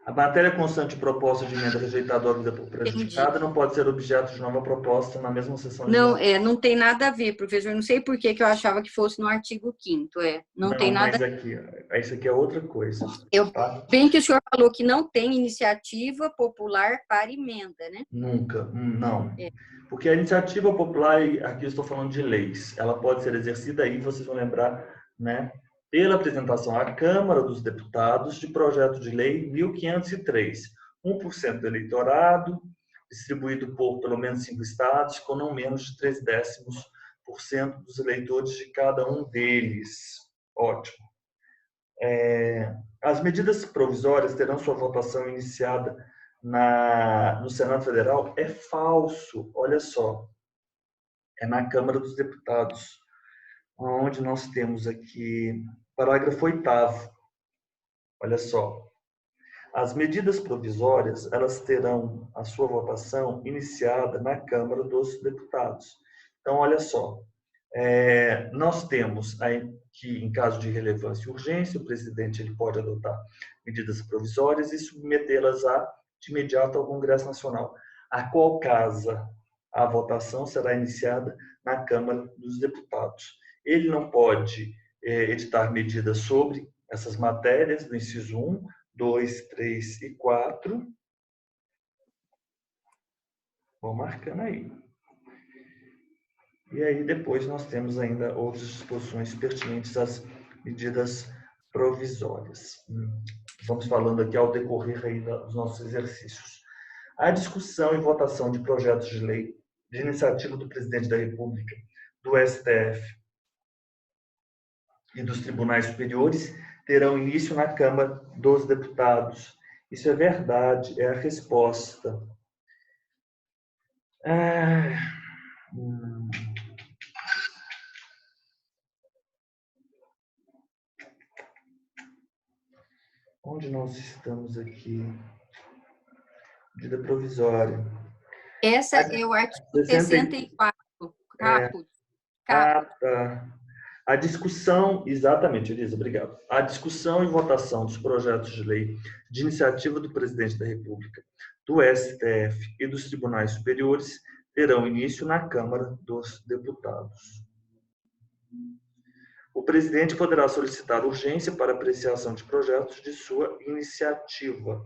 A matéria constante de proposta de emenda rejeitada ou vida prejudicada não pode ser objeto de nova proposta na mesma sessão legislativa. Não tem nada a ver, professor. Não sei por que eu achava que fosse no artigo 5º. Não tem nada. Mas aqui, isso aqui é outra coisa. Tá? Bem que o senhor falou que não tem iniciativa popular para emenda, né? Nunca, não. Porque a iniciativa popular, aqui eu estou falando de leis, ela pode ser exercida aí, vocês vão lembrar, né, pela apresentação à Câmara dos Deputados de projeto de lei 1503, 1% do eleitorado, distribuído por pelo menos 5 estados, com não menos de 0,3% dos eleitores de cada um deles. Ótimo. As medidas provisórias terão sua votação iniciada no Senado Federal? É falso, olha só. É na Câmara dos Deputados, onde nós temos aqui, parágrafo 8º. Olha só. As medidas provisórias, elas terão a sua votação iniciada na Câmara dos Deputados. Então, olha só. Nós temos aí que, em caso de relevância e urgência, o presidente ele pode adotar medidas provisórias e submetê-las de imediato ao Congresso Nacional, a qual casa a votação será iniciada na Câmara dos Deputados. Ele não pode editar medidas sobre essas matérias do inciso 1, 2, 3 e 4. Vou marcando aí. E aí depois nós temos ainda outras disposições pertinentes às medidas provisórias. Vamos falando aqui ao decorrer aí dos nossos exercícios. A discussão e votação de projetos de lei de iniciativa do Presidente da República, do STF e dos tribunais superiores terão início na Câmara dos Deputados. Isso é verdade, é a resposta. Onde nós estamos aqui? Medida provisória. Essa é o artigo 64, caput. Tá. A discussão, exatamente, Elisa, obrigado. A discussão e votação dos projetos de lei de iniciativa do Presidente da República, do STF e dos tribunais superiores terão início na Câmara dos Deputados. O presidente poderá solicitar urgência para apreciação de projetos de sua iniciativa.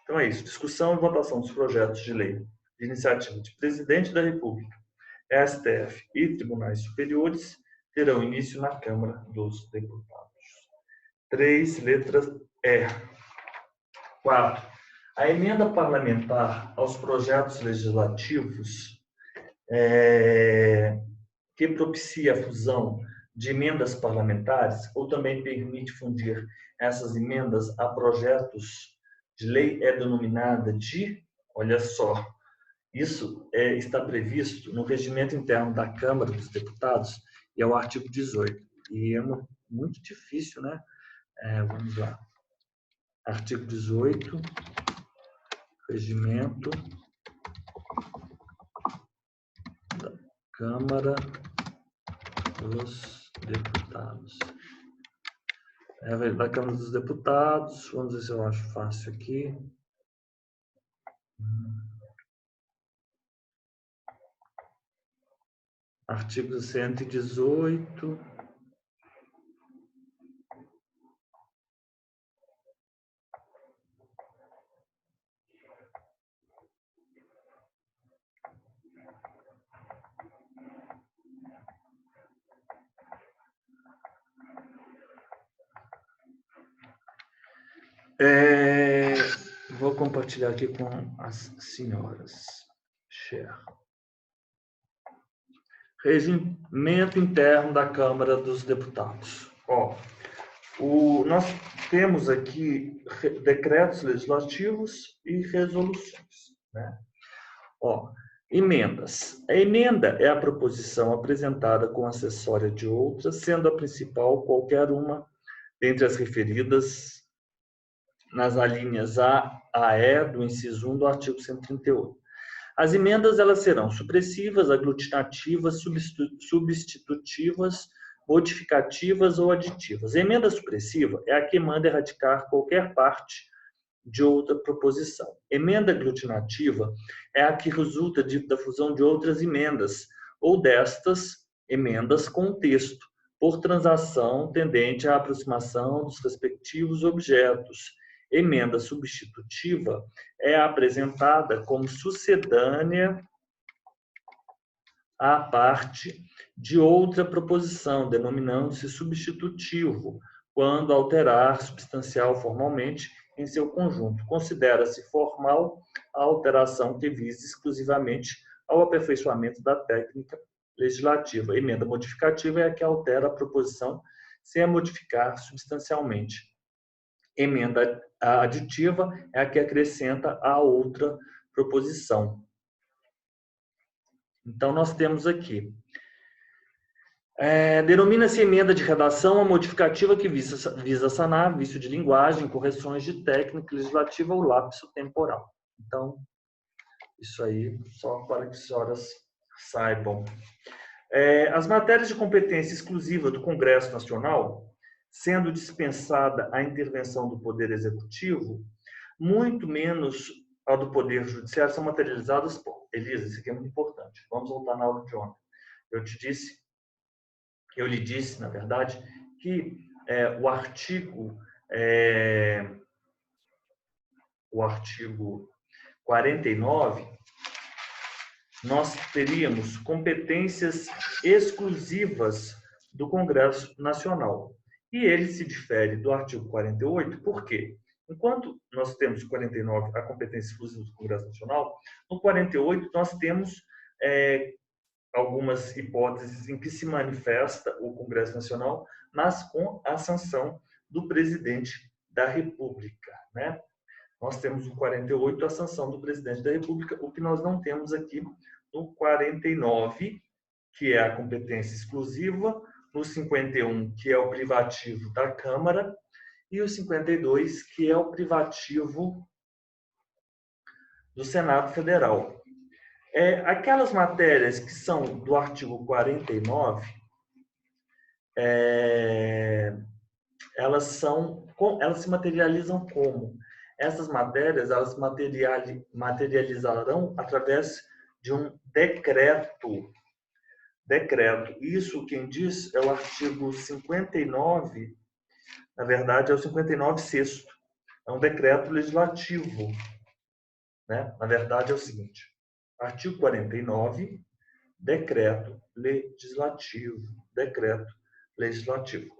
Então é isso, discussão e votação dos projetos de lei de iniciativa de Presidente da República, STF e tribunais superiores terão início na Câmara dos Deputados. 3, letras E. 4. A emenda parlamentar aos projetos legislativos que propicia a fusão de emendas parlamentares ou também permite fundir essas emendas a projetos de lei é denominada de, olha só, isso está previsto no regimento interno da Câmara dos Deputados e é o artigo 18. E é muito difícil, né? Vamos lá. Artigo 18, regimento da Câmara dos Deputados. Da Câmara dos Deputados, vamos ver se eu acho fácil aqui. Artigo 118. Vou compartilhar aqui com as senhoras. Share. Regimento interno da Câmara dos Deputados. Nós temos aqui decretos legislativos e resoluções, né? Emendas. A emenda é a proposição apresentada com acessória de outra, sendo a principal qualquer uma dentre as referidas nas alíneas A a E do inciso 1 do artigo 138. As emendas elas serão supressivas, aglutinativas, substitutivas, modificativas ou aditivas. A emenda supressiva é a que manda erradicar qualquer parte de outra proposição. Emenda aglutinativa é a que resulta da fusão de outras emendas ou destas emendas com o texto, por transação tendente à aproximação dos respectivos objetos. Emenda substitutiva é apresentada como sucedânea à parte de outra proposição, denominando-se substitutivo, quando alterar substancial formalmente em seu conjunto. Considera-se formal a alteração que vise exclusivamente ao aperfeiçoamento da técnica legislativa. Emenda modificativa é a que altera a proposição sem a modificar substancialmente. Emenda aditiva é a que acrescenta a outra proposição. Então, nós temos aqui. Denomina-se emenda de redação a modificativa que visa sanar vício de linguagem, correções de técnica legislativa ou lapso temporal. Então, isso aí, só para que as senhoras saibam. As matérias de competência exclusiva do Congresso Nacional, sendo dispensada a intervenção do Poder Executivo, muito menos a do Poder Judiciário, são materializadas por... Elisa, isso aqui é muito importante. Vamos voltar na aula de ontem. Eu lhe disse, na verdade, que o artigo 49, nós teríamos competências exclusivas do Congresso Nacional. E ele se difere do artigo 48, por quê? Enquanto nós temos 49, a competência exclusiva do Congresso Nacional, no 48 nós temos algumas hipóteses em que se manifesta o Congresso Nacional, mas com a sanção do presidente da República, né? Nós temos no 48 a sanção do presidente da República, o que nós não temos aqui no 49, que é a competência exclusiva, no 51, que é o privativo da Câmara, e o 52, que é o privativo do Senado Federal. Aquelas matérias que são do artigo 49, elas se materializam como? Essas matérias, elas materializarão através de um decreto. Isso, quem diz, é o artigo 59, na verdade, é o 59 sexto. É um decreto legislativo, né? Na verdade, é o seguinte. Artigo 49, decreto legislativo.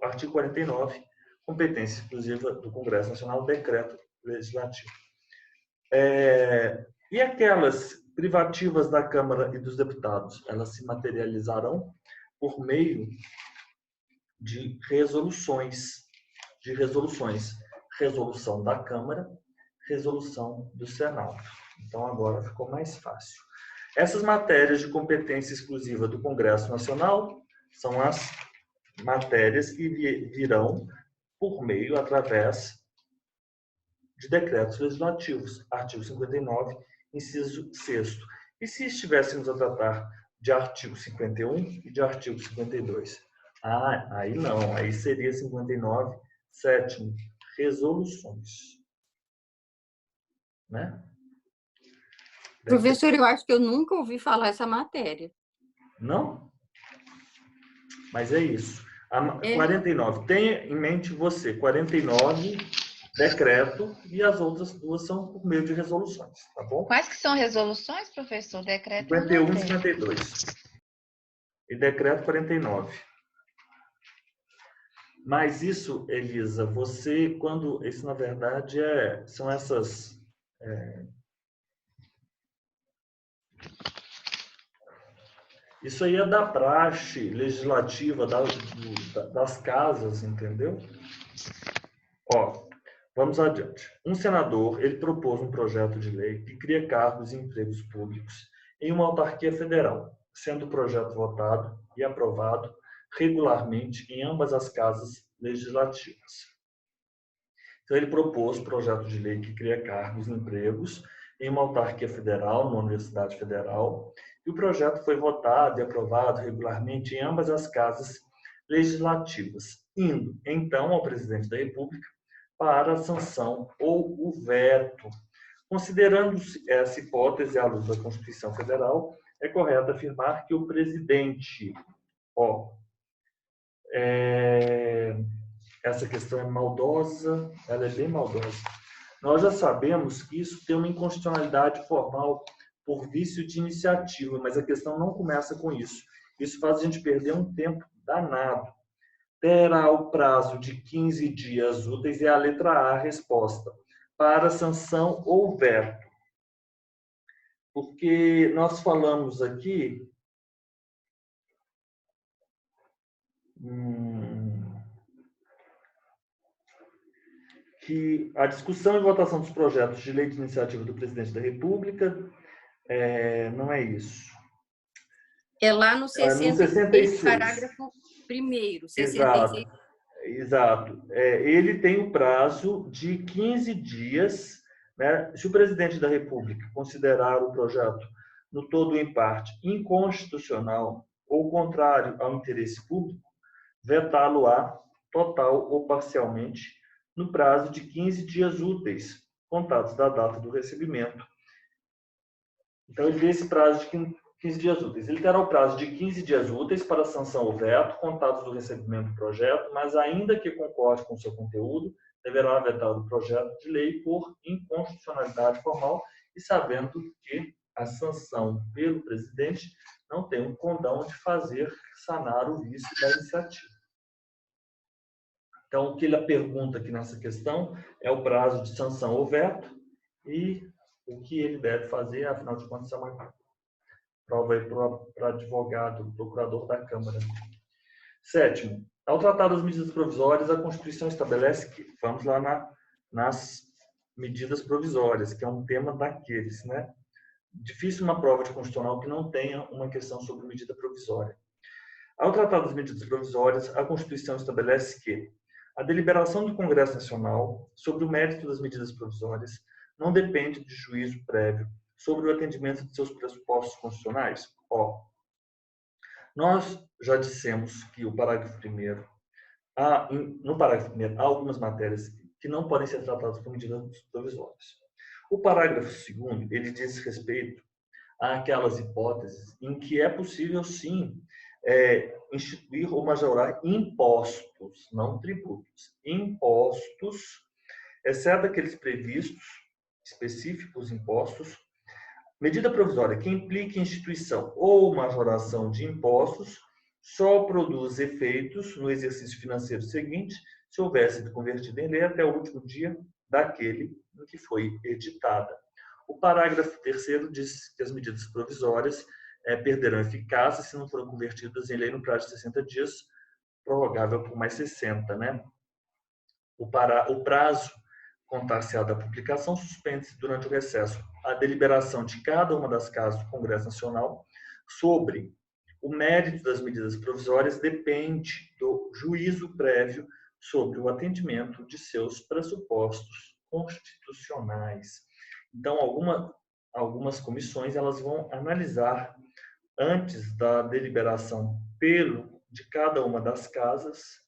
Artigo 49, competência exclusiva do Congresso Nacional, decreto legislativo. E aquelas privativas da Câmara e dos Deputados, elas se materializarão por meio de resoluções. Resolução da Câmara, resolução do Senado. Então, agora ficou mais fácil. Essas matérias de competência exclusiva do Congresso Nacional são as matérias que virão através de decretos legislativos. Artigo 59, inciso 6º. E se estivéssemos a tratar de artigo 51 e de artigo 52? Aí não. Aí seria 59, 7º, resoluções. Né? Professor, eu acho que eu nunca ouvi falar essa matéria. Não? Mas é isso. 49, tenha em mente você, 49, decreto, e as outras duas são por meio de resoluções, tá bom? Quais que são resoluções, professor? Decreto 51 e 52. E decreto 49. Mas isso, Elisa, você, quando... Isso, na verdade, são essas... Isso aí é da praxe legislativa das casas, entendeu? Ó, vamos adiante. Um senador, ele propôs um projeto de lei que cria cargos e empregos públicos em uma autarquia federal, sendo o projeto votado e aprovado regularmente em ambas as casas legislativas. Então, ele propôs o projeto de lei que cria cargos e empregos em uma autarquia federal, numa universidade federal, e o projeto foi votado e aprovado regularmente em ambas as casas legislativas, indo, então, ao presidente da República para a sanção ou o veto. Considerando-se essa hipótese à luz da Constituição Federal, é correto afirmar que o presidente, essa questão é maldosa, ela é bem maldosa. Nós já sabemos que isso tem uma inconstitucionalidade formal por vício de iniciativa, mas a questão não começa com isso. Isso faz a gente perder um tempo danado. Terá o prazo de 15 dias úteis, é a letra A a resposta, para sanção ou veto. Porque nós falamos aqui... que a discussão e votação dos projetos de lei de iniciativa do Presidente da República, não é isso. É lá no 66, parágrafo 1º. 66. Exato. Ele tem o prazo de 15 dias, né? Se o Presidente da República considerar o projeto no todo ou em parte inconstitucional ou contrário ao interesse público, vetá-lo-á total ou parcialmente no prazo de 15 dias úteis, contados da data do recebimento. Então, ele tem esse prazo de 15 dias úteis. Ele terá o prazo de 15 dias úteis para sanção ou veto, contados do recebimento do projeto, mas ainda que concorde com seu conteúdo, deverá vetar o projeto de lei por inconstitucionalidade formal e sabendo que a sanção pelo presidente não tem o condão de fazer sanar o vício da iniciativa. Então, o que ele pergunta aqui nessa questão é o prazo de sanção ou veto e o que ele deve fazer, afinal de contas, é uma prova aí para advogado, procurador da Câmara. Sétimo, ao tratar das medidas provisórias, a Constituição estabelece que, vamos lá nas medidas provisórias, que é um tema daqueles, né? Difícil uma prova de constitucional que não tenha uma questão sobre medida provisória. Ao tratar das medidas provisórias, a Constituição estabelece que a deliberação do Congresso Nacional sobre o mérito das medidas provisórias não depende de juízo prévio sobre o atendimento de seus pressupostos constitucionais. Nós já dissemos que o parágrafo 1º, no parágrafo 1º, há algumas matérias que não podem ser tratadas por medidas provisórias. O parágrafo 2º, ele diz respeito àquelas hipóteses em que é possível, sim, instituir ou majorar impostos, não tributos, impostos, exceto aqueles previstos, específicos impostos. Medida provisória que implique instituição ou majoração de impostos só produz efeitos no exercício financeiro seguinte se houver sido convertida em lei até o último dia daquele em que foi editada. O parágrafo 3º diz que as medidas provisórias perderão eficácia se não forem convertidas em lei no prazo de 60 dias, prorrogável por mais 60, né? O prazo contar-se-á da publicação, suspende-se durante o recesso a deliberação de cada uma das casas do Congresso Nacional sobre o mérito das medidas provisórias depende do juízo prévio sobre o atendimento de seus pressupostos constitucionais. Então, algumas comissões elas vão analisar antes da deliberação de cada uma das casas,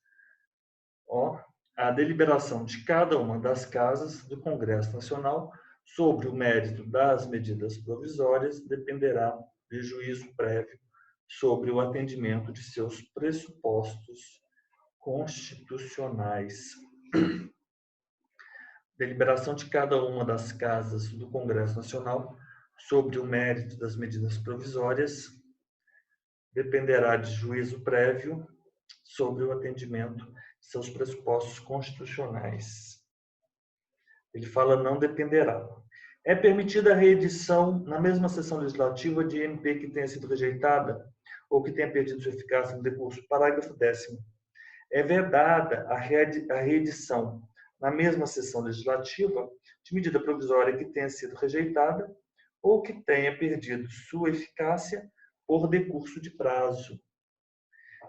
a deliberação de cada uma das casas do Congresso Nacional sobre o mérito das medidas provisórias dependerá de juízo prévio sobre o atendimento de seus pressupostos constitucionais. Deliberação de cada uma das casas do Congresso Nacional sobre o mérito das medidas provisórias dependerá de juízo prévio sobre o atendimento seus pressupostos constitucionais. Ele fala não dependerá. É permitida a reedição na mesma sessão legislativa de MP que tenha sido rejeitada ou que tenha perdido sua eficácia no decurso. Parágrafo 10º. É vedada a reedição na mesma sessão legislativa de medida provisória que tenha sido rejeitada ou que tenha perdido sua eficácia por decurso de prazo.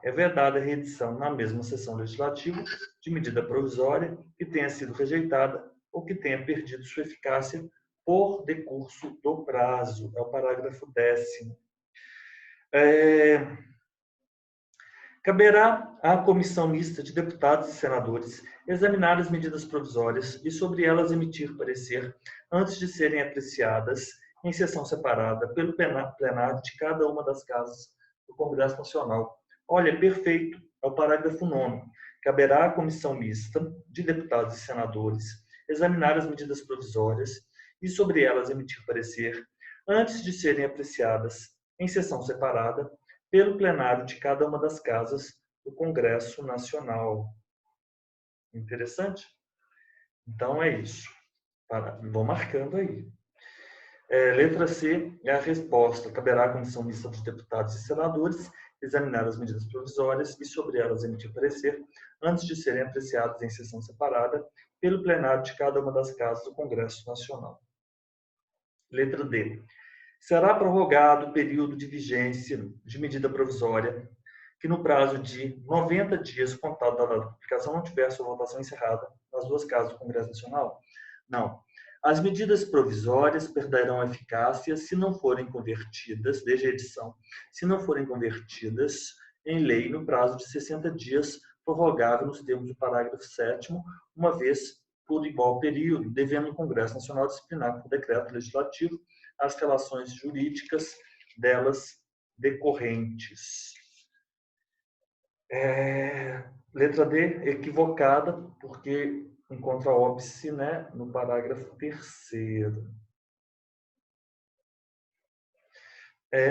É vedada a reedição na mesma sessão legislativa de medida provisória que tenha sido rejeitada ou que tenha perdido sua eficácia por decurso do prazo. É o parágrafo 10º. Caberá à comissão mista de deputados e senadores examinar as medidas provisórias e sobre elas emitir parecer antes de serem apreciadas em sessão separada pelo plenário de cada uma das casas do Congresso Nacional. Olha, perfeito, é o parágrafo 9º. Caberá à comissão mista de deputados e senadores examinar as medidas provisórias e sobre elas emitir parecer antes de serem apreciadas em sessão separada pelo plenário de cada uma das casas do Congresso Nacional. Interessante? Então é isso. Vou marcando aí. Letra C é a resposta. Caberá à comissão mista de deputados e senadores examinar as medidas provisórias e sobre elas emitir parecer antes de serem apreciadas em sessão separada pelo plenário de cada uma das casas do Congresso Nacional. Letra D. Será prorrogado o período de vigência de medida provisória que no prazo de 90 dias contado da data da publicação não tiver sua votação encerrada nas duas casas do Congresso Nacional? Não. As medidas provisórias perderão eficácia se não forem convertidas, desde a edição, se não forem convertidas em lei no prazo de 60 dias, prorrogável nos termos do parágrafo 7º, uma vez por igual período, devendo o Congresso Nacional disciplinar por decreto legislativo as relações jurídicas delas decorrentes. Letra D, equivocada, porque encontra óbice, né, no parágrafo 3º.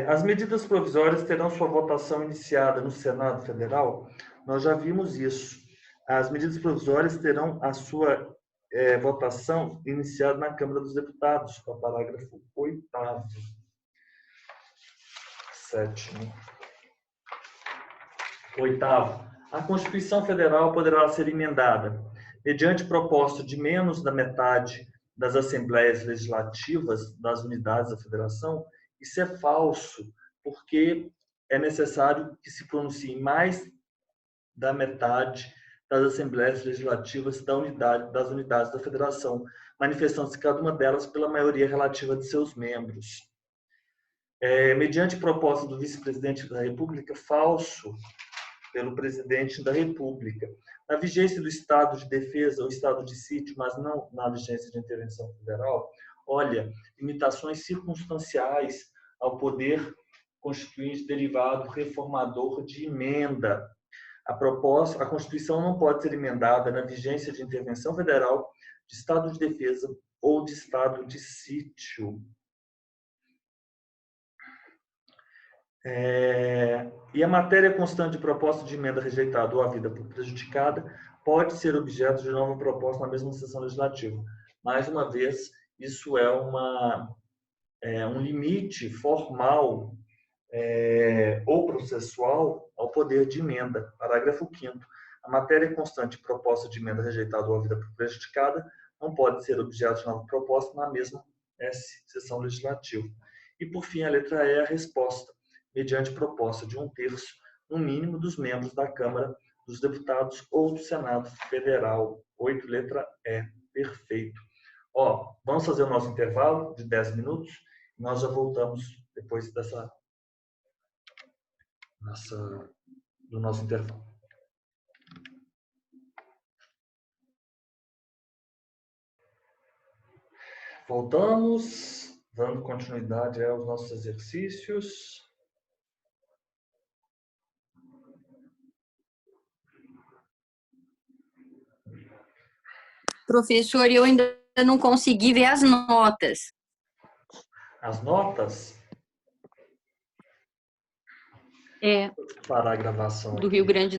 As medidas provisórias terão sua votação iniciada no Senado Federal? Nós já vimos isso. As medidas provisórias terão a sua votação iniciada na Câmara dos Deputados, para o parágrafo 8º. 7º. 8º. A Constituição Federal poderá ser emendada mediante proposta de menos da metade das assembleias legislativas das unidades da Federação. Isso é falso, porque é necessário que se pronuncie mais da metade das assembleias legislativas das unidades da Federação, manifestando-se cada uma delas pela maioria relativa de seus membros. Mediante proposta do vice-presidente da República, falso pelo presidente da República. Na vigência do estado de defesa ou estado de sítio, mas não na vigência de intervenção federal, olha, limitações circunstanciais ao poder constituinte derivado reformador de emenda. A Constituição não pode ser emendada na vigência de intervenção federal, de estado de defesa ou de estado de sítio. E a matéria constante de proposta de emenda rejeitada ou havida por prejudicada pode ser objeto de nova proposta na mesma sessão legislativa. Mais uma vez, isso é um limite formal ou processual ao poder de emenda. Parágrafo 5º. A matéria constante de proposta de emenda rejeitada ou havida por prejudicada não pode ser objeto de nova proposta na mesma sessão legislativa. E, por fim, a letra E, a resposta, mediante proposta de 1/3, no mínimo, dos membros da Câmara dos Deputados ou do Senado Federal. 8, letra E. Perfeito. Vamos fazer o nosso intervalo de 10 minutos. Nós já voltamos depois do nosso intervalo. Voltamos, dando continuidade aos nossos exercícios. Professor, eu ainda não consegui ver as notas. As notas? É. Para a gravação do aqui. Rio Grande.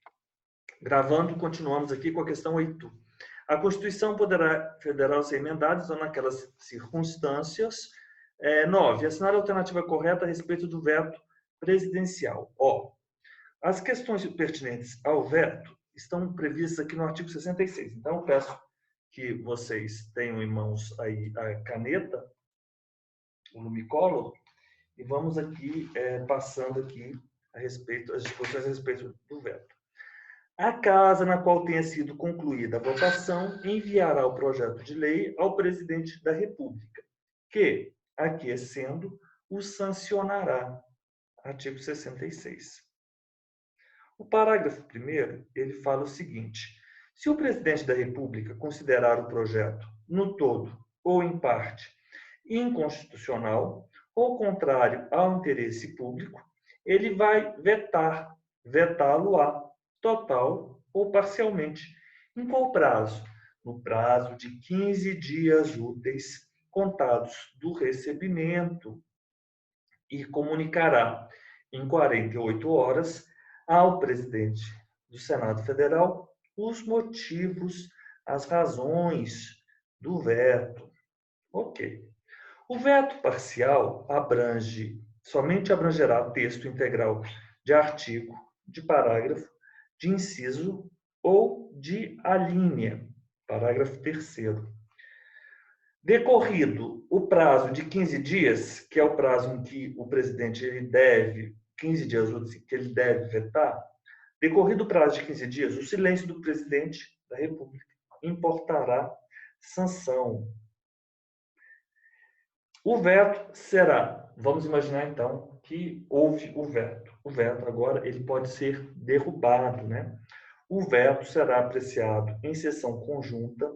Gravando, continuamos aqui com a questão 8. A Constituição Federal ser emendada só naquelas circunstâncias. 9. Assinar a alternativa correta a respeito do veto presidencial. As questões pertinentes ao veto estão previstas aqui no artigo 66. Então, eu peço que vocês tenham em mãos aí a caneta, o lumicolor, e vamos aqui passando aqui as discussões a respeito do veto. A casa na qual tenha sido concluída a votação enviará o projeto de lei ao presidente da República, que, aquecendo, o sancionará. Artigo 66. O parágrafo 1º, ele fala o seguinte: se o presidente da República considerar o projeto, no todo ou em parte, inconstitucional ou contrário ao interesse público, ele vai vetá-lo-á, total ou parcialmente. Em qual prazo? No prazo de 15 dias úteis, contados do recebimento, e comunicará em 48 horas ao presidente do Senado Federal os motivos, as razões do veto. Ok. O veto parcial somente abrangerá texto integral de artigo, de parágrafo, de inciso ou de alínea. Parágrafo 3º. Decorrido o prazo de 15 dias, que é o prazo em que o presidente 15 dias úteis que ele deve vetar, decorrido o prazo de 15 dias, o silêncio do presidente da República importará sanção. O veto será, vamos imaginar então que houve o veto. O veto agora ele pode ser derrubado, né? O veto será apreciado em sessão conjunta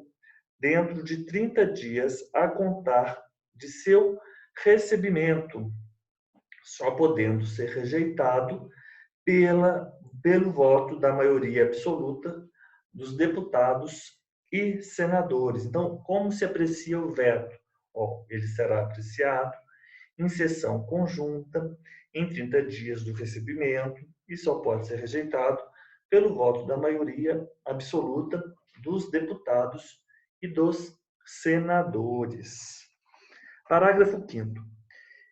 dentro de 30 dias a contar de seu recebimento, só podendo ser rejeitado pelo voto da maioria absoluta dos deputados e senadores. Então, como se aprecia o veto? Ele será apreciado em sessão conjunta, em 30 dias do recebimento, e só pode ser rejeitado pelo voto da maioria absoluta dos deputados e dos senadores. Parágrafo 5º.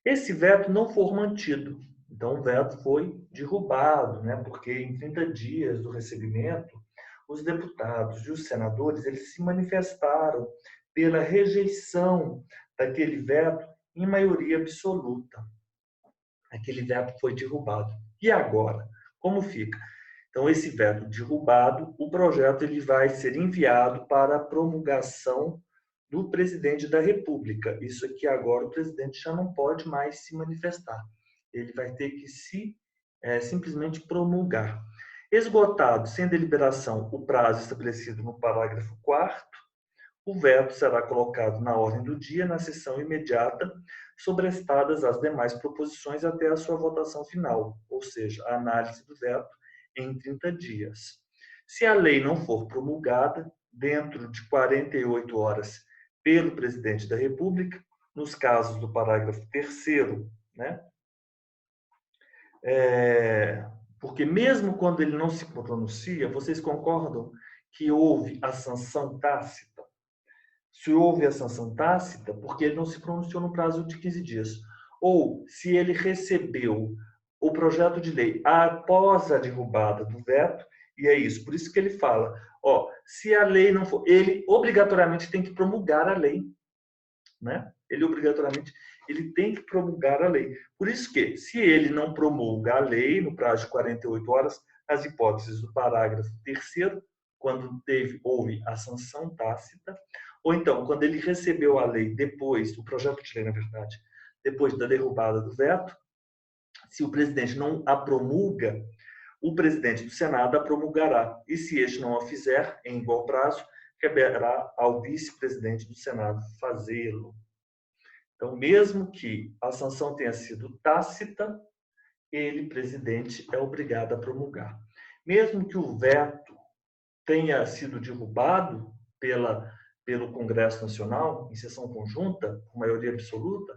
Esse veto não for mantido, então o veto foi derrubado, né? Porque em 30 dias do recebimento, os deputados e os senadores eles se manifestaram pela rejeição daquele veto em maioria absoluta. Aquele veto foi derrubado. E agora? Como fica? Então, esse veto derrubado, o projeto ele vai ser enviado para a promulgação do presidente da República. Isso aqui agora o presidente já não pode mais se manifestar. Ele vai ter que simplesmente promulgar. Esgotado, sem deliberação, o prazo estabelecido no parágrafo 4º, o veto será colocado na ordem do dia, na sessão imediata, sobrestadas as demais proposições até a sua votação final, ou seja, a análise do veto em 30 dias. Se a lei não for promulgada dentro de 48 horas pelo presidente da República, nos casos do parágrafo 3º, né? Porque mesmo quando ele não se pronuncia, vocês concordam que houve a sanção tácita? Se houve a sanção tácita, porque ele não se pronunciou no prazo de 15 dias. Ou se ele recebeu o projeto de lei após a derrubada do veto, e é isso. Por isso que ele fala, se a lei não for... Ele obrigatoriamente tem que promulgar a lei. Né? Ele tem que promulgar a lei. Por isso que, se ele não promulga a lei no prazo de 48 horas, as hipóteses do parágrafo 3º, quando houve a sanção tácita, ou então, quando ele recebeu a lei depois, o projeto de lei, na verdade, depois da derrubada do veto, se o presidente não a promulga, o presidente do Senado a promulgará. E se este não a fizer, em igual prazo, caberá ao vice-presidente do Senado fazê-lo. Então, mesmo que a sanção tenha sido tácita, ele, presidente, é obrigado a promulgar. Mesmo que o veto tenha sido derrubado pelo Congresso Nacional, em sessão conjunta, com maioria absoluta,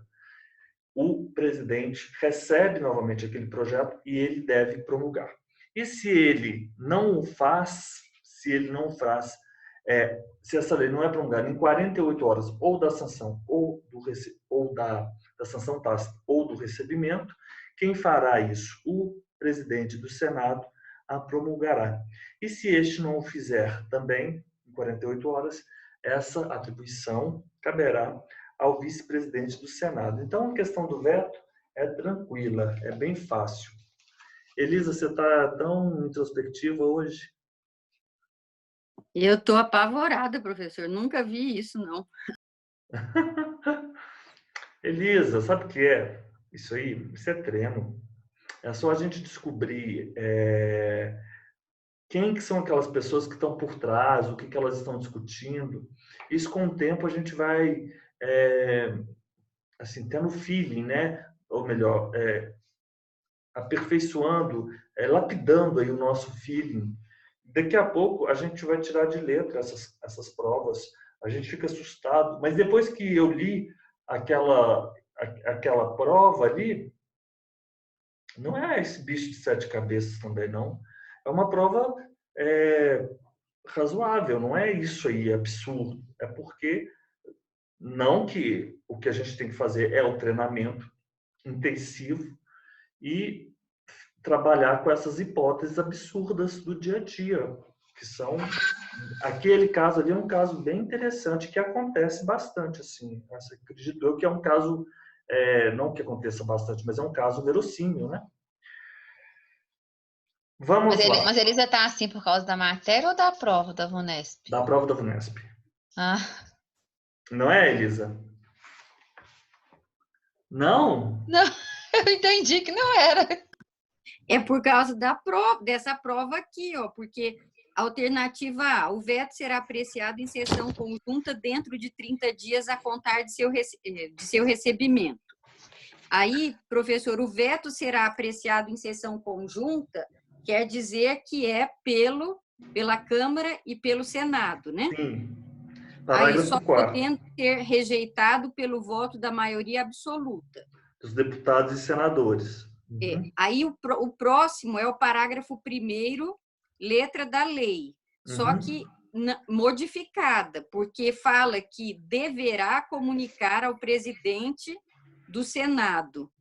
o presidente recebe novamente aquele projeto e ele deve promulgar. E se ele não o faz, se essa lei não é promulgada em 48 horas ou da sanção ou da sanção tácita ou do recebimento, quem fará isso? O presidente do Senado a promulgará. E se este não o fizer também, em 48 horas, essa atribuição caberá ao vice-presidente do Senado. Então, a questão do veto é tranquila, é bem fácil. Elisa, você está tão introspectiva hoje? Eu estou apavorada, professor. Nunca vi isso, não. Elisa, sabe o que é? Isso aí, isso é treino. É só a gente descobrir quem que são aquelas pessoas que estão por trás, o que elas estão discutindo. Isso, com o tempo, a gente vai assim, tendo feeling, né? Ou melhor, aperfeiçoando, lapidando aí o nosso feeling. Daqui a pouco a gente vai tirar de letra essas provas. A gente fica assustado. Mas depois que eu li aquela prova ali, não é esse bicho de 7 cabeças também, não. É uma prova razoável, não é isso aí, absurdo. É porque, não que o que a gente tem que fazer é o treinamento intensivo e trabalhar com essas hipóteses absurdas do dia a dia, que são... Aquele caso ali é um caso bem interessante, que acontece bastante, assim. Acredito eu que é um caso, não que aconteça bastante, mas é um caso verossímil, né? Vamos lá. Mas Elisa está assim por causa da matéria ou da prova da VUNESP? Da prova da VUNESP. Ah. Não é, Elisa? Não? Não, eu entendi que não era. É por causa dessa prova aqui, ó, porque alternativa A, o veto será apreciado em sessão conjunta dentro de 30 dias a contar de seu recebimento. Aí, professor, o veto será apreciado em sessão conjunta, quer dizer que é pela Câmara e pelo Senado, né? Sim. Aí só Parágrafo 4º. podendo ser rejeitado pelo voto da maioria absoluta. Dos deputados e senadores. Uhum. Aí o próximo é o parágrafo 1º, letra da lei, só que modificada, porque fala que deverá comunicar ao presidente do Senado.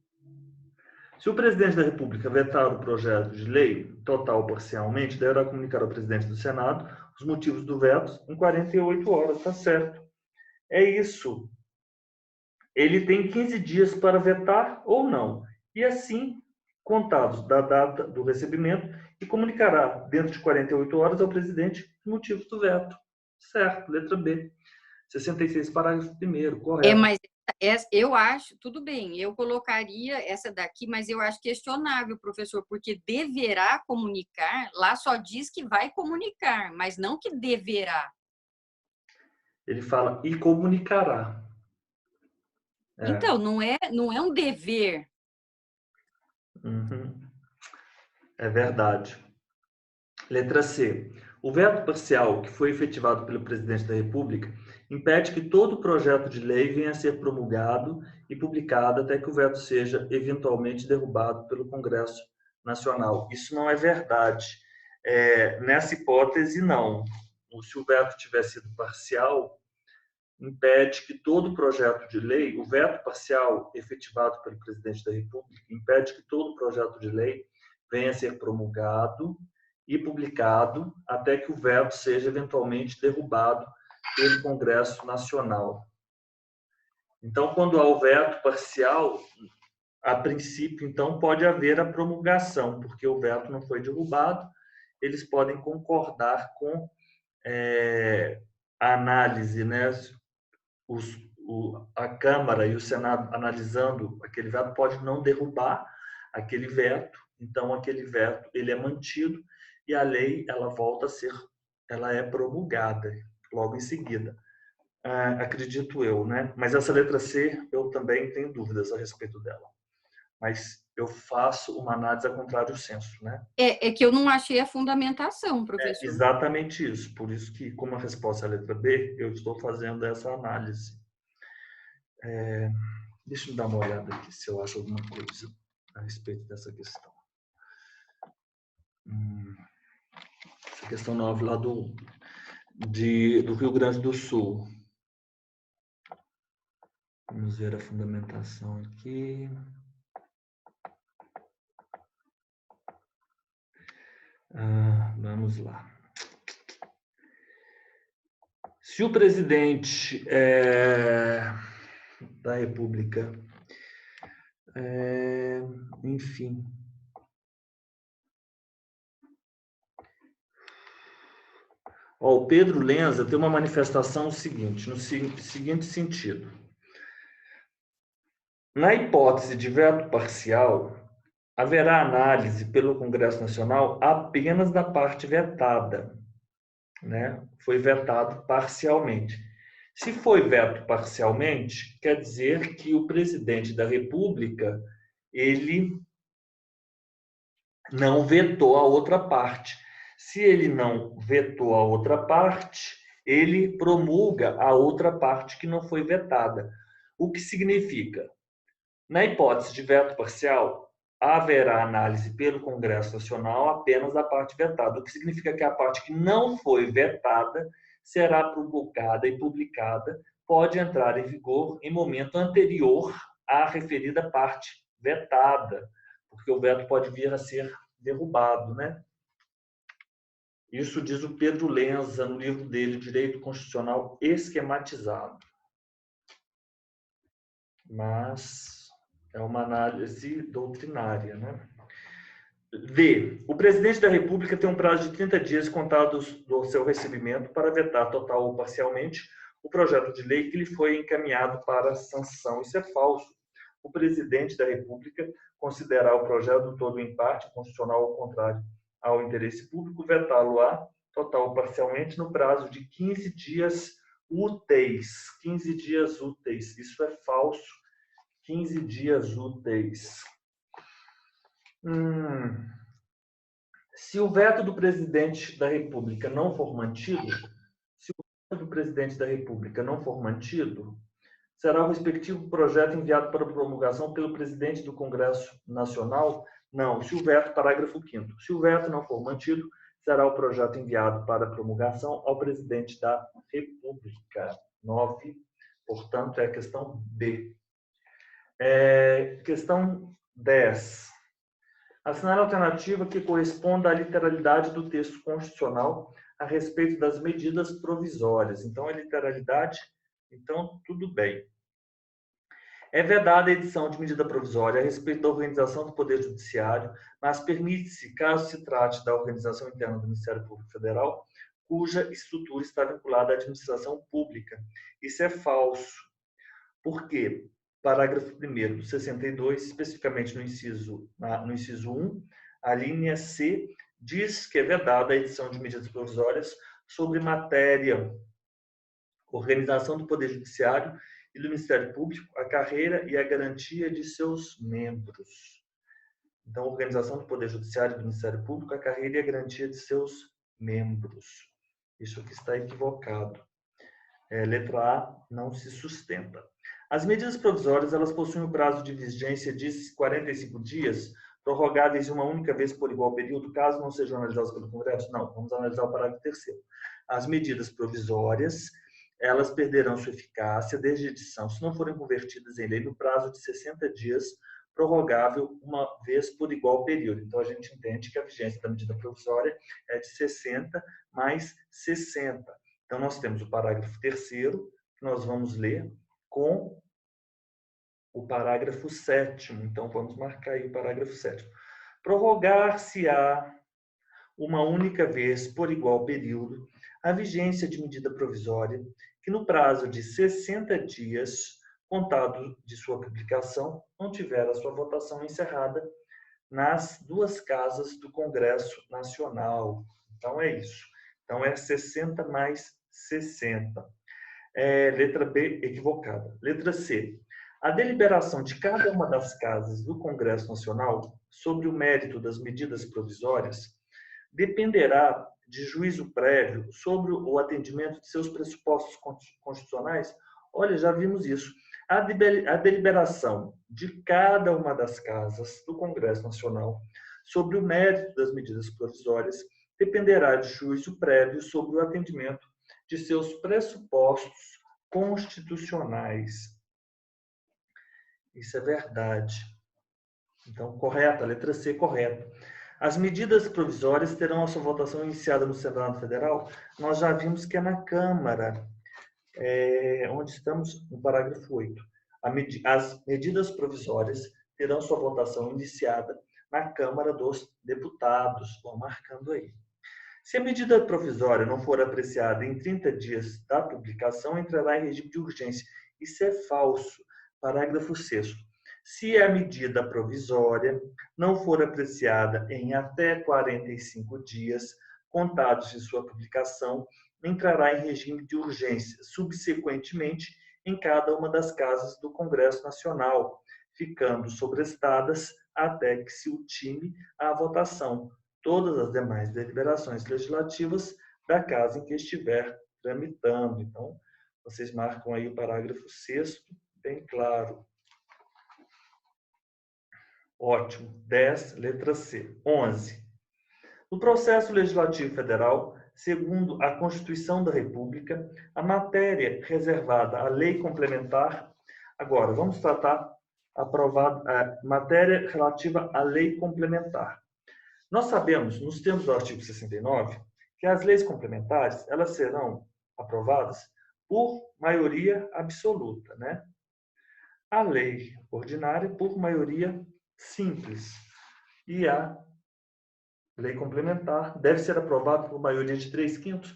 Se o presidente da República vetar o projeto de lei, total ou parcialmente, deverá comunicar ao presidente do Senado os motivos do veto em 48 horas, tá certo. É isso. Ele tem 15 dias para vetar ou não. E assim, contados da data do recebimento, e comunicará dentro de 48 horas ao presidente os motivos do veto. Certo, letra B. 66, parágrafo 1º, correto. Mas eu acho, tudo bem, eu colocaria essa daqui, mas eu acho questionável, professor, porque deverá comunicar, lá só diz que vai comunicar, mas não que deverá. Ele fala e comunicará. Então, não é um dever. Uhum. É verdade. Letra C. O veto parcial que foi efetivado pelo presidente da República impede que todo projeto de lei venha a ser promulgado e publicado até que o veto seja eventualmente derrubado pelo Congresso Nacional. Isso não é verdade. Nessa hipótese, não. Se o veto tiver sido parcial, impede que todo projeto de lei, o veto parcial efetivado pelo presidente da República, impede que todo projeto de lei venha a ser promulgado e publicado até que o veto seja eventualmente derrubado pelo Congresso Nacional. Então, quando há o veto parcial, a princípio, então, pode haver a promulgação, porque o veto não foi derrubado, eles podem concordar com a análise, né? A Câmara e o Senado analisando aquele veto pode não derrubar aquele veto, então aquele veto ele é mantido e a lei ela volta a ser, ela é promulgada logo em seguida. Acredito eu, né? Mas essa letra C eu também tenho dúvidas a respeito dela. Mas eu faço uma análise a contrário senso, né? É que eu não achei a fundamentação, professor. Exatamente isso. Por isso que, como a resposta é a letra B, eu estou fazendo essa análise. Deixa eu dar uma olhada aqui se eu acho alguma coisa a respeito dessa questão. Essa questão 9 lá do Rio Grande do Sul. Vamos ver a fundamentação aqui. Vamos lá. Se o presidente da República, enfim, o Pedro Lenza tem uma manifestação seguinte, no seguinte sentido. Na hipótese de veto parcial, haverá análise pelo Congresso Nacional apenas da parte vetada, né? Foi vetado parcialmente. Se foi veto parcialmente, quer dizer que o presidente da República, ele não vetou a outra parte. Se ele não vetou a outra parte, ele promulga a outra parte que não foi vetada. O que significa? Na hipótese de veto parcial, haverá análise pelo Congresso Nacional apenas da parte vetada, o que significa que a parte que não foi vetada será promulgada e publicada, pode entrar em vigor em momento anterior à referida parte vetada, porque o veto pode vir a ser derrubado, né? Isso diz o Pedro Lenza no livro dele, Direito Constitucional Esquematizado. Mas é uma análise doutrinária, né? D. O presidente da República tem um prazo de 30 dias contados do seu recebimento para vetar total ou parcialmente o projeto de lei que lhe foi encaminhado para sanção. Isso é falso. O presidente da República considerar o projeto todo em parte constitucional ou contrário ao interesse público, vetá-lo-á total ou parcialmente no prazo de 15 dias úteis. 15 dias úteis. Isso é falso. 15 dias úteis. Se o veto do presidente da República não for mantido, será o respectivo projeto enviado para promulgação pelo presidente do Congresso Nacional? Não. Parágrafo 5º. Se o veto não for mantido, será o projeto enviado para promulgação ao presidente da República. 9. Portanto, é a questão B. Questão 10. Assinale a alternativa que corresponda à literalidade do texto constitucional a respeito das medidas provisórias. Então, é literalidade, então tudo bem. É vedada a edição de medida provisória a respeito da organização do Poder Judiciário, mas permite-se, caso se trate da organização interna do Ministério Público Federal, cuja estrutura está vinculada à administração pública. Isso é falso. Por quê? Parágrafo 1º do 62, especificamente no inciso 1, a linha C diz que é vedada a edição de medidas provisórias sobre matéria, organização do Poder Judiciário e do Ministério Público, a carreira e a garantia de seus membros. Então, organização do Poder Judiciário e do Ministério Público, a carreira e a garantia de seus membros. Isso aqui está equivocado. Letra A não se sustenta. As medidas provisórias, elas possuem um prazo de vigência de 45 dias, prorrogáveis uma única vez por igual período, caso não sejam analisadas pelo Congresso? Não, vamos analisar o parágrafo 3º. As medidas provisórias, elas perderão sua eficácia desde a edição, se não forem convertidas em lei no prazo de 60 dias, prorrogável uma vez por igual período. Então, a gente entende que a vigência da medida provisória é de 60 mais 60. Então, nós temos o parágrafo 3º, que nós vamos ler com o parágrafo 7º. Então, vamos marcar aí o parágrafo 7º. Prorrogar-se-á uma única vez por igual período a vigência de medida provisória que, no prazo de 60 dias, contado de sua publicação, não tiver a sua votação encerrada nas duas casas do Congresso Nacional. Então, é isso. Então, é 60 mais 60. Letra B, equivocada. Letra C. A deliberação de cada uma das casas do Congresso Nacional sobre o mérito das medidas provisórias dependerá de juízo prévio sobre o atendimento de seus pressupostos constitucionais. Olha, já vimos isso. A deliberação de cada uma das casas do Congresso Nacional sobre o mérito das medidas provisórias dependerá de juízo prévio sobre o atendimento de seus pressupostos constitucionais. Isso é verdade. Então, correto, a letra C, correto. As medidas provisórias terão a sua votação iniciada no Senado Federal. Nós já vimos que é na Câmara, onde estamos no parágrafo 8. As medidas provisórias terão sua votação iniciada na Câmara dos Deputados. Vão marcando aí. Se a medida provisória não for apreciada em 30 dias da publicação, entrará em regime de urgência. Isso é falso. Parágrafo 6º. Se a medida provisória não for apreciada em até 45 dias, contados de sua publicação, entrará em regime de urgência, subsequentemente, em cada uma das casas do Congresso Nacional, ficando sobrestadas até que se ultime a votação todas as demais deliberações legislativas da casa em que estiver tramitando. Então, vocês marcam aí o parágrafo 6º, bem claro. Ótimo. 10, letra C. 11. No processo legislativo federal, segundo a Constituição da República, a matéria reservada à lei complementar. Agora, vamos tratar a matéria relativa à lei complementar. Nós sabemos, nos termos do artigo 69, que as leis complementares elas serão aprovadas por maioria absoluta, né? A lei ordinária por maioria simples. E a lei complementar deve ser aprovada por maioria de 3/5?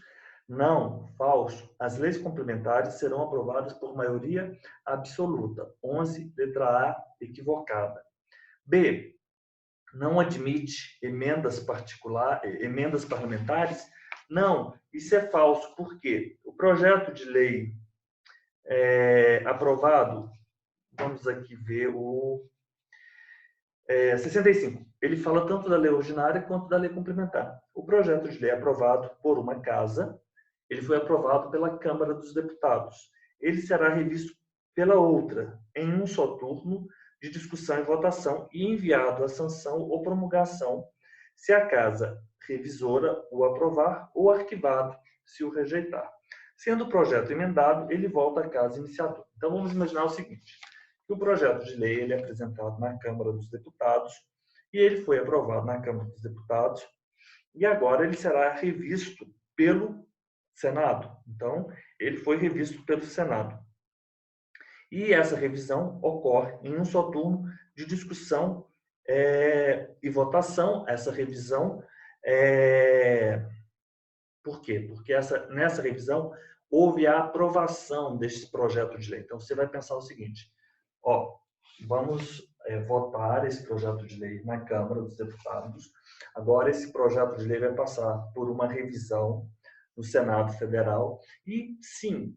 Não, falso. As leis complementares serão aprovadas por maioria absoluta. 11, letra A, equivocada. B, não admite emendas parlamentares? Não, isso é falso. Por quê? O projeto de lei aprovado, vamos aqui ver o 65. Ele fala tanto da lei ordinária quanto da lei complementar. O projeto de lei aprovado por uma casa, ele foi aprovado pela Câmara dos Deputados. Ele será revisto pela outra, em um só turno de discussão e votação, e enviado à sanção ou promulgação, se a casa revisora o aprovar, ou arquivado, se o rejeitar. Sendo o projeto emendado, ele volta à casa iniciadora. Então, vamos imaginar o seguinte: o projeto de lei ele é apresentado na Câmara dos Deputados, e ele foi aprovado na Câmara dos Deputados, e agora ele será revisto pelo Senado. Então, ele foi revisto pelo Senado. E essa revisão ocorre em um só turno de discussão e votação. Essa revisão, por quê? Porque nessa revisão houve a aprovação desse projeto de lei. Então, você vai pensar o seguinte: vamos votar esse projeto de lei na Câmara dos Deputados. Agora, esse projeto de lei vai passar por uma revisão no Senado Federal. E, sim,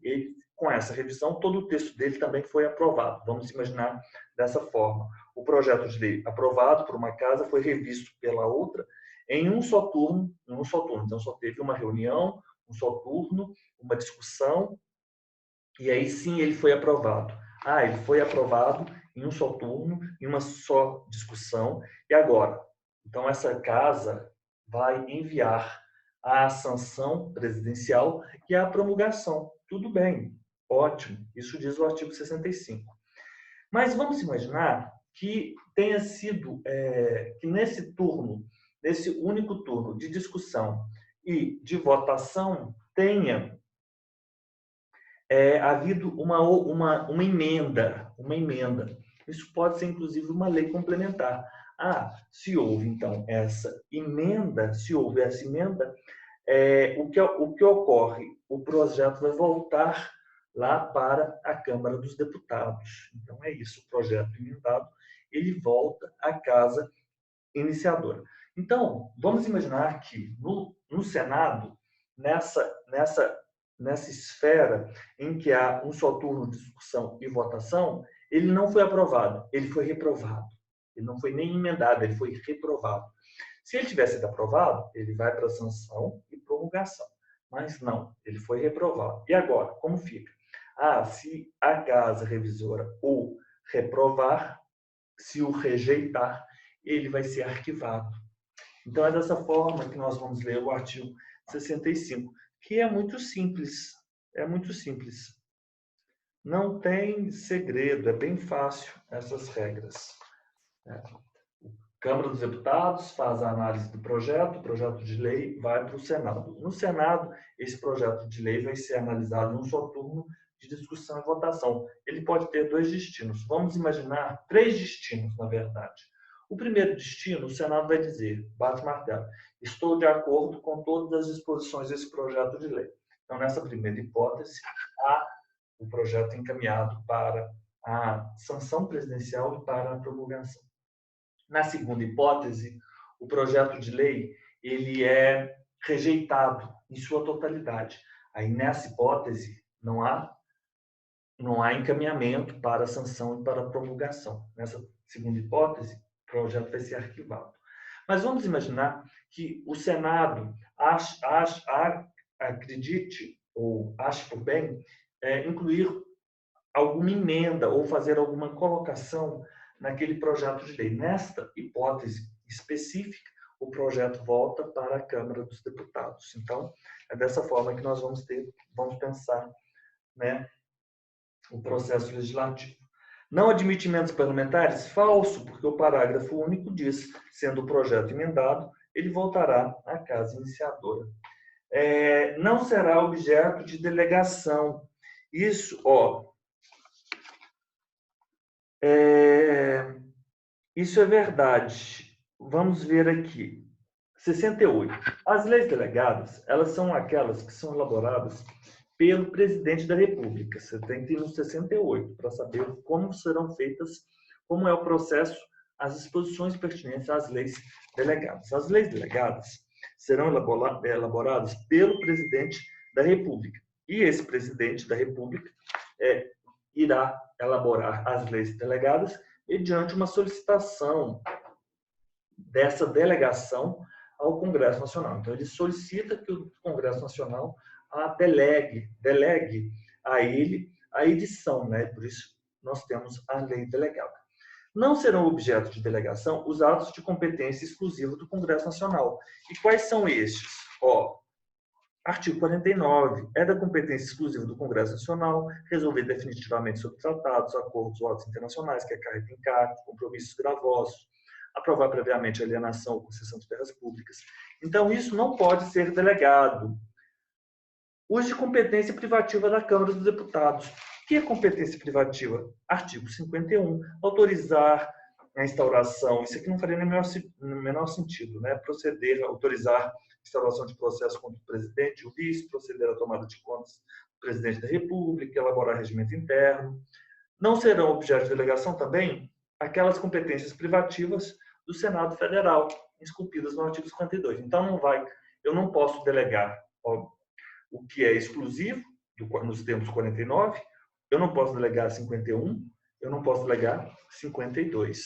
com essa revisão, todo o texto dele também foi aprovado. Vamos imaginar dessa forma: o projeto de lei aprovado por uma casa foi revisto pela outra em um só turno. Então, só teve uma reunião, um só turno, uma discussão, e aí sim ele foi aprovado. Ele foi aprovado em um só turno, em uma só discussão, e agora? Então, essa casa vai enviar a sanção presidencial e a promulgação. Tudo bem, ótimo, isso diz o artigo 65. Mas vamos imaginar que tenha sido, que nesse único turno de discussão e de votação, tenha havido uma emenda. Isso pode ser, inclusive, uma lei complementar. Se houve, então, essa emenda, o que ocorre? O projeto vai voltar lá para a Câmara dos Deputados. Então, é isso, o projeto emendado, ele volta à casa iniciadora. Então, vamos imaginar que no Senado, nessa esfera em que há um só turno de discussão e votação, ele não foi aprovado, ele foi reprovado. Ele não foi nem emendado, ele foi reprovado. Se ele tivesse sido aprovado, ele vai para sanção e promulgação. Mas não, ele foi reprovado. E agora, como fica? Se a casa revisora o reprovar, se o rejeitar, ele vai ser arquivado. Então, é dessa forma que nós vamos ler o artigo 65, que é muito simples. É muito simples. Não tem segredo, é bem fácil essas regras. Câmara dos Deputados faz a análise do projeto, o projeto de lei vai para o Senado. No Senado, esse projeto de lei vai ser analisado em um só turno de discussão e votação. Ele pode ter 2 destinos. Vamos imaginar 3 destinos, na verdade. O primeiro destino, o Senado vai dizer, bate o martelo, estou de acordo com todas as disposições desse projeto de lei. Então, nessa primeira hipótese, há o projeto encaminhado para a sanção presidencial e para a promulgação. Na segunda hipótese, o projeto de lei ele é rejeitado em sua totalidade. Aí, nessa hipótese, não há encaminhamento para a sanção e para a promulgação. Nessa segunda hipótese, o projeto vai ser arquivado. Mas vamos imaginar que o Senado acredite ou ache por bem incluir alguma emenda ou fazer alguma colocação naquele projeto de lei. Nesta hipótese específica, o projeto volta para a Câmara dos Deputados. Então, é dessa forma que nós vamos pensar, né, o processo legislativo. Não admite emendas parlamentares? Falso, porque o parágrafo único diz, sendo o projeto emendado, ele voltará à casa iniciadora. Não será objeto de delegação. Isso, isso é verdade. Vamos ver aqui. 68. As leis delegadas, elas são aquelas que são elaboradas pelo presidente da República. Você tem que ir no 68 para saber como serão feitas, como é o processo, as disposições pertinentes às leis delegadas. As leis delegadas serão elaboradas pelo presidente da República. E esse presidente da República irá elaborar as leis delegadas mediante uma solicitação dessa delegação ao Congresso Nacional. Então, ele solicita que o Congresso Nacional delegue a ele a edição, né? Por isso, nós temos a lei delegada. Não serão objeto de delegação os atos de competência exclusiva do Congresso Nacional. E quais são estes? Artigo 49. É da competência exclusiva do Congresso Nacional resolver definitivamente sobre tratados, acordos ou atos internacionais que acarretem encargos, compromissos gravosos, aprovar previamente a alienação ou concessão de terras públicas. Então, isso não pode ser delegado. Uso de competência privativa da Câmara dos Deputados. O que é competência privativa? Artigo 51. Autorizar a instauração. Isso aqui não faria no menor sentido, né? Proceder a autorizar a instauração de processo contra o presidente e o vice, proceder à tomada de contas do presidente da República, elaborar regimento interno. Não serão objeto de delegação também aquelas competências privativas do Senado Federal, esculpidas no artigo 52. Então, eu não posso delegar o que é exclusivo, nos termos 49, eu não posso delegar 51, eu não posso delegar 52.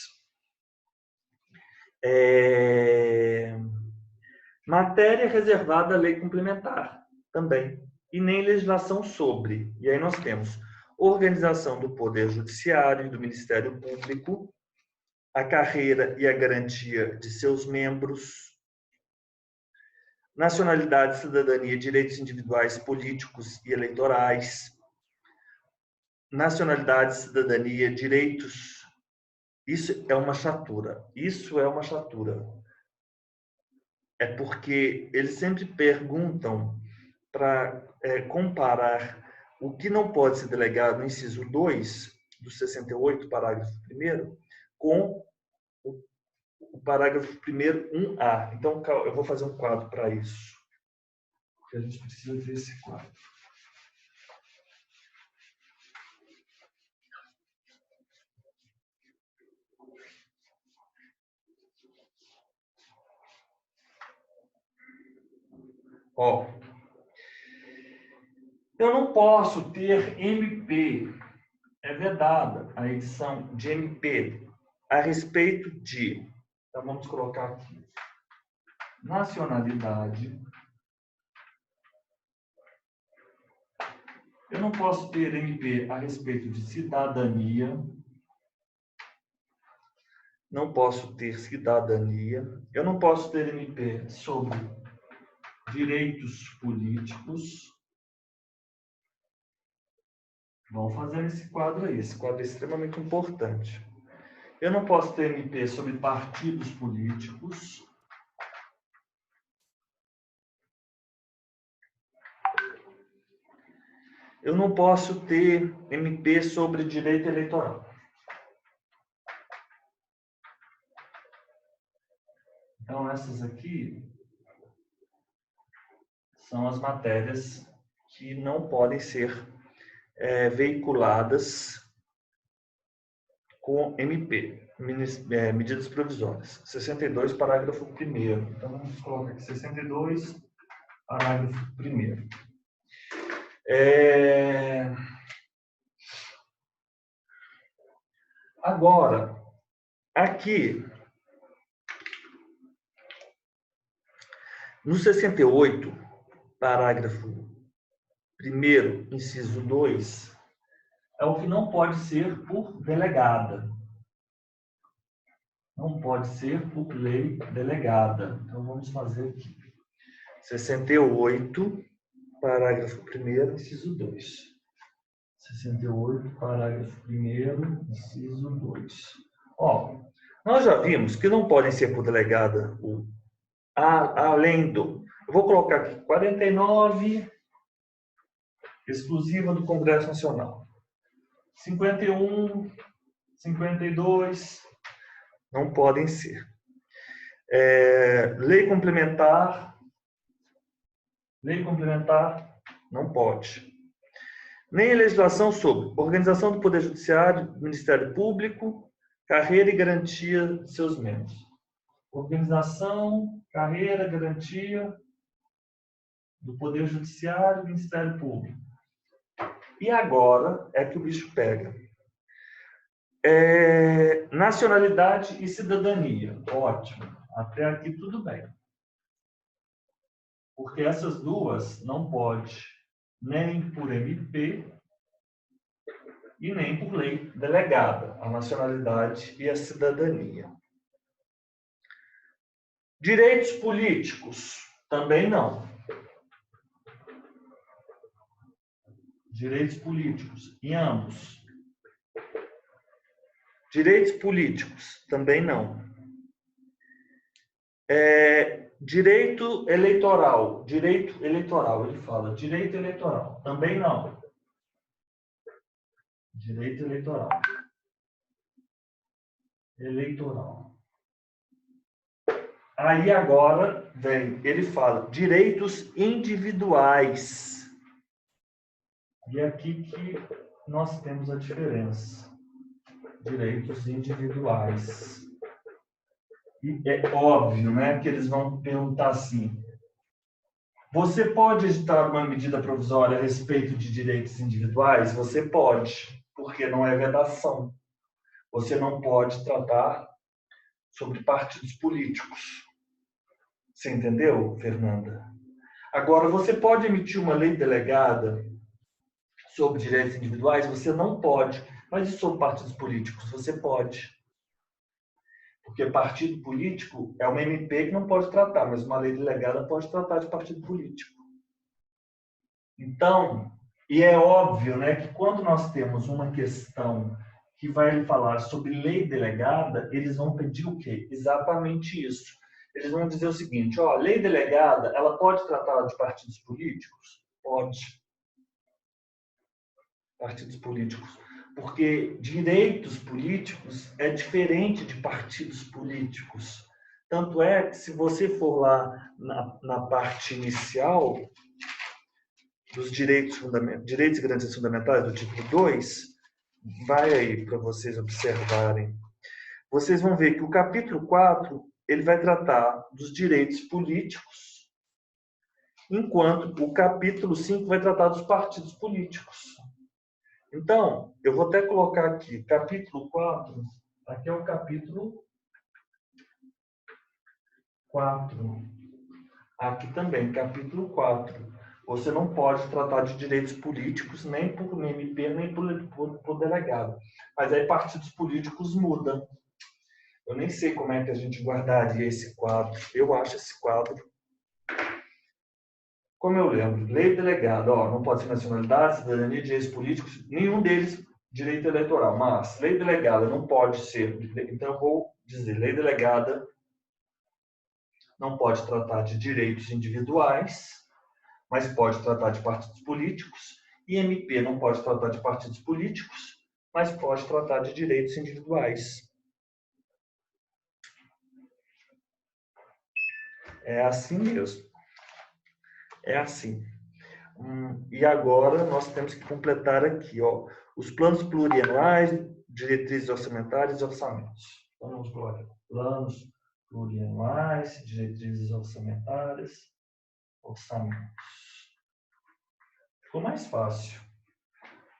Matéria reservada à lei complementar, também. E nem legislação sobre. E aí nós temos organização do Poder Judiciário e do Ministério Público, a carreira e a garantia de seus membros, nacionalidade, cidadania, direitos individuais, políticos e eleitorais, nacionalidade, cidadania, direitos. Isso é uma chatura. Isso é uma chatura. É porque eles sempre perguntam para comparar o que não pode ser delegado no inciso 2 do 68, parágrafo 1º, com o parágrafo 1º, 1A. Então, eu vou fazer um quadro para isso. Porque a gente precisa ver esse quadro. Eu não posso ter MP, é vedada a edição de MP a respeito de, então vamos colocar aqui, nacionalidade. Eu não posso ter MP a respeito de cidadania, não posso ter cidadania, eu não posso ter MP sobre direitos políticos. Vamos fazer esse quadro aí, esse quadro é extremamente importante. Eu não posso ter MP sobre partidos políticos. Eu não posso ter MP sobre direito eleitoral. Então, essas aqui são as matérias que não podem ser veiculadas com MP, medidas provisórias. 62, parágrafo 1º. Então, vamos colocar aqui 62, parágrafo 1º. Agora, aqui, no 68, parágrafo 1º, inciso 2, é o que não pode ser por delegada. Não pode ser por lei delegada. Então, vamos fazer aqui. 68, parágrafo 1º, inciso 2. 68, parágrafo 1º, inciso 2. Ó, nós já vimos que não podem ser por delegada além do... Eu vou colocar aqui 49, exclusiva do Congresso Nacional. 51, 52, não podem ser. Lei complementar, não pode. Nem legislação sobre organização do Poder Judiciário, Ministério Público, carreira e garantia de seus membros. Organização, carreira, garantia do Poder Judiciário e Ministério Público. E agora é que o bicho pega. Nacionalidade e cidadania. Ótimo. Até aqui tudo bem. Porque essas duas não pode nem por MP e nem por lei delegada, a nacionalidade e a cidadania. Direitos políticos, também não. Direitos políticos, em ambos. Direitos políticos, também não. Direito eleitoral, ele fala, direito eleitoral, também não. Direito eleitoral. Aí agora vem, ele fala, direitos individuais. E é aqui que nós temos a diferença. Direitos individuais. E é óbvio, né, que eles vão perguntar assim: você pode editar uma medida provisória a respeito de direitos individuais? Você pode, porque não é vedação. Você não pode tratar sobre partidos políticos. Você entendeu, Fernanda? Agora, você pode emitir uma lei delegada sobre direitos individuais? Você não pode. Mas e sobre partidos políticos? Você pode. Porque partido político é uma MP que não pode tratar, mas uma lei delegada pode tratar de partido político. Então, e é óbvio, né, que quando nós temos uma questão que vai falar sobre lei delegada, eles vão pedir o quê? Exatamente isso. Eles vão dizer o seguinte, ó, lei delegada, ela pode tratar de partidos políticos? Pode. Partidos políticos. Porque direitos políticos é diferente de partidos políticos. Tanto é que, se você for lá na parte inicial dos direitos e garantias fundamentais, do título 2, vai aí para vocês observarem. Vocês vão ver que o capítulo 4 ele vai tratar dos direitos políticos, enquanto o capítulo 5 vai tratar dos partidos políticos. Então, eu vou até colocar aqui, capítulo 4, aqui é o capítulo 4. Aqui também, capítulo 4. Você não pode tratar de direitos políticos nem por MP, nem por delegado. Mas aí partidos políticos mudam. Eu nem sei como é que a gente guardaria esse quadro. Eu acho esse quadro. Como eu lembro, lei delegada, ó, não pode ser nacionalidade, cidadania, direitos políticos, nenhum deles direito eleitoral. Mas lei delegada não pode ser. Então eu vou dizer, lei delegada não pode tratar de direitos individuais, mas pode tratar de partidos políticos. E MP não pode tratar de partidos políticos, mas pode tratar de direitos individuais. É assim mesmo. É assim. E agora nós temos que completar aqui, ó, os planos plurianuais, diretrizes orçamentárias e orçamentos. Vamos lá. Planos plurianuais, diretrizes orçamentárias, orçamentos. Ficou mais fácil.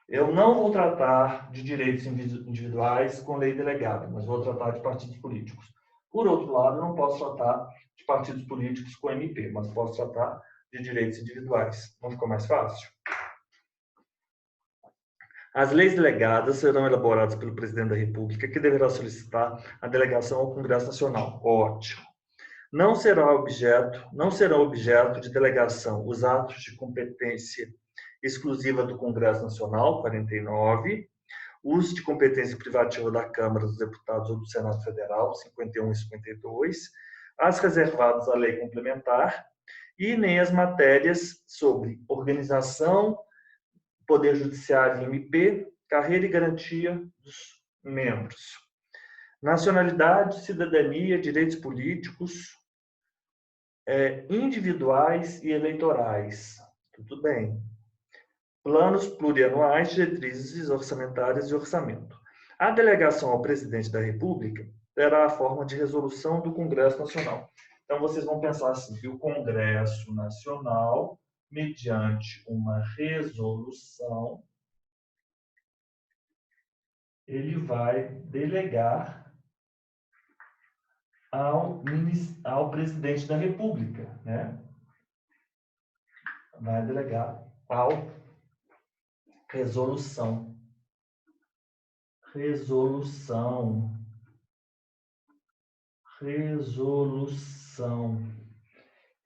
Eu não vou tratar de direitos individuais com lei delegada, mas vou tratar de partidos políticos. Por outro lado, eu não posso tratar de partidos políticos com MP, mas posso tratar de direitos individuais. Não ficou mais fácil? As leis delegadas serão elaboradas pelo presidente da República, que deverá solicitar a delegação ao Congresso Nacional. Ótimo. Não serão objeto de delegação os atos de competência exclusiva do Congresso Nacional, 49, os de competência privativa da Câmara dos Deputados ou do Senado Federal, 51 e 52, as reservadas à lei complementar, e nem as matérias sobre organização, Poder Judiciário e MP, carreira e garantia dos membros. Nacionalidade, cidadania, direitos políticos, individuais e eleitorais. Tudo bem. Planos plurianuais, diretrizes orçamentárias e orçamento. A delegação ao presidente da República terá a forma de resolução do Congresso Nacional. Então, vocês vão pensar assim, que o Congresso Nacional, mediante uma resolução, ele vai delegar ao presidente da República, né? Vai delegar ao resolução.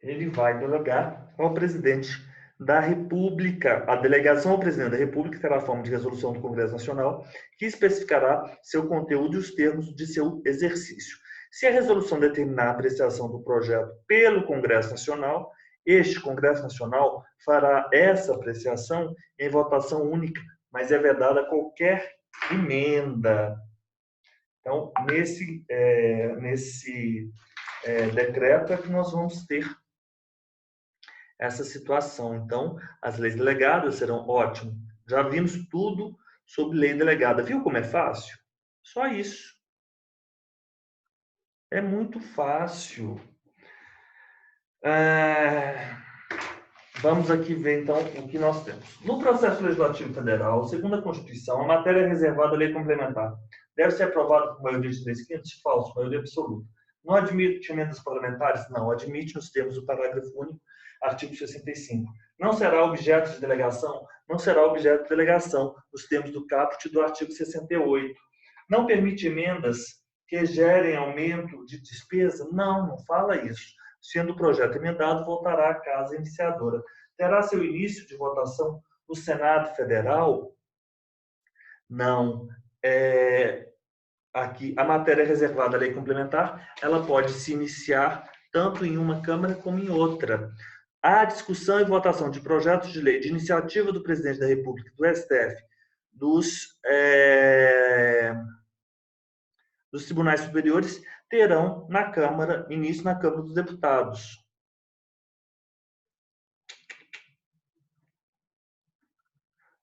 Ele vai delegar ao presidente da República. A delegação ao presidente da República terá a forma de resolução do Congresso Nacional, que especificará seu conteúdo e os termos de seu exercício. Se a resolução determinar a apreciação do projeto pelo Congresso Nacional, este Congresso Nacional fará essa apreciação em votação única, mas é vedada qualquer emenda. Então, nesse decreto é que nós vamos ter essa situação. Então, as leis delegadas serão ótimo. Já vimos tudo sobre lei delegada. Viu como é fácil? Só isso. É muito fácil. Vamos aqui ver, então, o que nós temos. No processo legislativo federal, segundo a Constituição, a matéria é reservada à lei complementar deve ser aprovada por maioria de 3/5? Falso, maioria absoluta. Não admite emendas parlamentares? Não, admite nos termos do parágrafo único, artigo 65. Não será objeto de delegação? Não será objeto de delegação, nos termos do caput do artigo 68. Não permite emendas que gerem aumento de despesa? Não, não fala isso. Sendo o projeto emendado, voltará à casa iniciadora. Terá seu início de votação no Senado Federal? Não. Aqui, a matéria reservada à lei complementar, ela pode se iniciar tanto em uma Câmara como em outra. A discussão e votação de projetos de lei de iniciativa do Presidente da República, do STF, dos tribunais superiores, terão na Câmara, início na Câmara dos Deputados.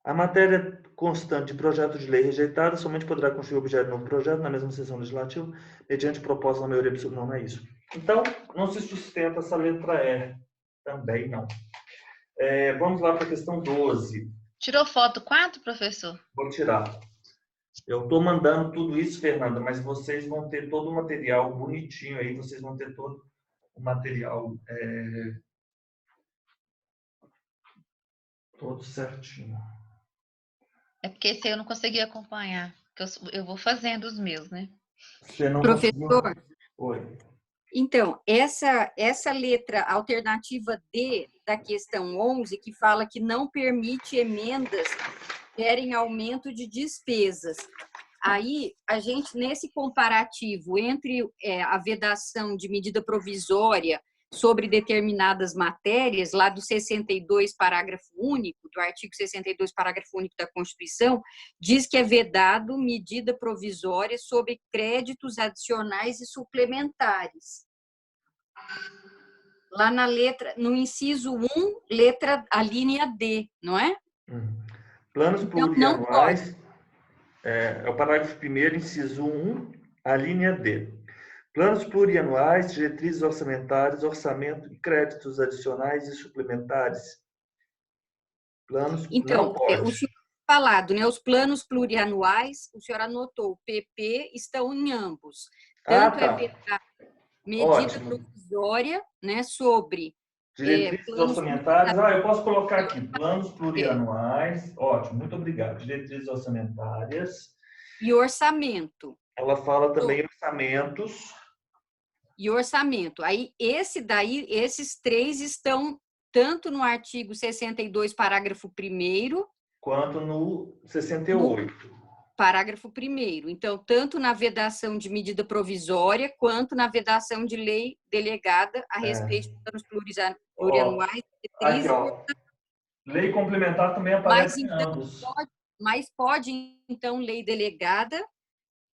A matéria constante de projeto de lei rejeitada somente poderá constituir objeto de novo projeto na mesma sessão legislativa, mediante proposta da maioria absoluta. Não é isso. Então, não se sustenta essa letra E. Também não. Vamos lá para a questão 12. Tirou foto 4, professor? Vou tirar. Eu estou mandando tudo isso, Fernanda, mas vocês vão ter todo o material bonitinho aí, vocês vão ter todo o material todo certinho. É porque esse aí eu não consegui acompanhar, porque eu vou fazendo os meus, né? Você não conseguiu? Professor, Oi. então, essa letra alternativa D da questão 11, que fala que não permite emendas que gerem aumento de despesas. Aí, a gente, nesse comparativo entre a vedação de medida provisória sobre determinadas matérias, lá do 62, parágrafo único, do artigo 62, parágrafo único da Constituição, diz que é vedado medida provisória sobre créditos adicionais e suplementares. Lá na letra, no inciso 1, a linha D, não é? Planos Então, não pode. plurianuais, é o parágrafo 1º, inciso 1, a linha D. Planos plurianuais, diretrizes orçamentárias, orçamento e créditos adicionais e suplementares. Planos Então, não pode. o senhor falado, né? Os planos plurianuais, o senhor anotou, o PP estão em ambos. Tanto tá. medida Ótimo. provisória, né, sobre diretrizes orçamentárias. Eu posso colocar aqui, planos plurianuais. Ótimo, muito obrigado. Diretrizes orçamentárias. E orçamento. Ela fala também orçamentos. E orçamento. Aí, esses três estão tanto no artigo 62, parágrafo 1º, quanto no 68. Parágrafo 1º. Então, tanto na vedação de medida provisória, quanto na vedação de lei delegada a respeito de planos plurianuais. Aqui, lei complementar também aparece em ambos. Mas pode, então, lei delegada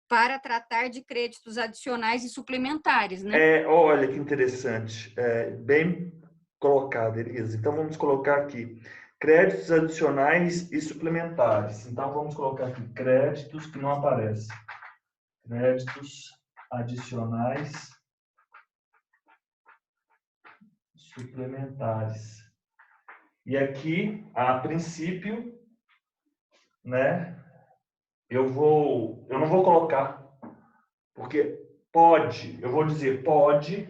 para tratar de créditos adicionais e suplementares, né? Olha que interessante. Bem colocado, Elisa. Então, vamos colocar aqui créditos adicionais e suplementares. Então, vamos colocar aqui créditos que não aparecem. Créditos adicionais suplementares. E aqui, a princípio, né, eu não vou colocar, porque pode, eu vou dizer pode,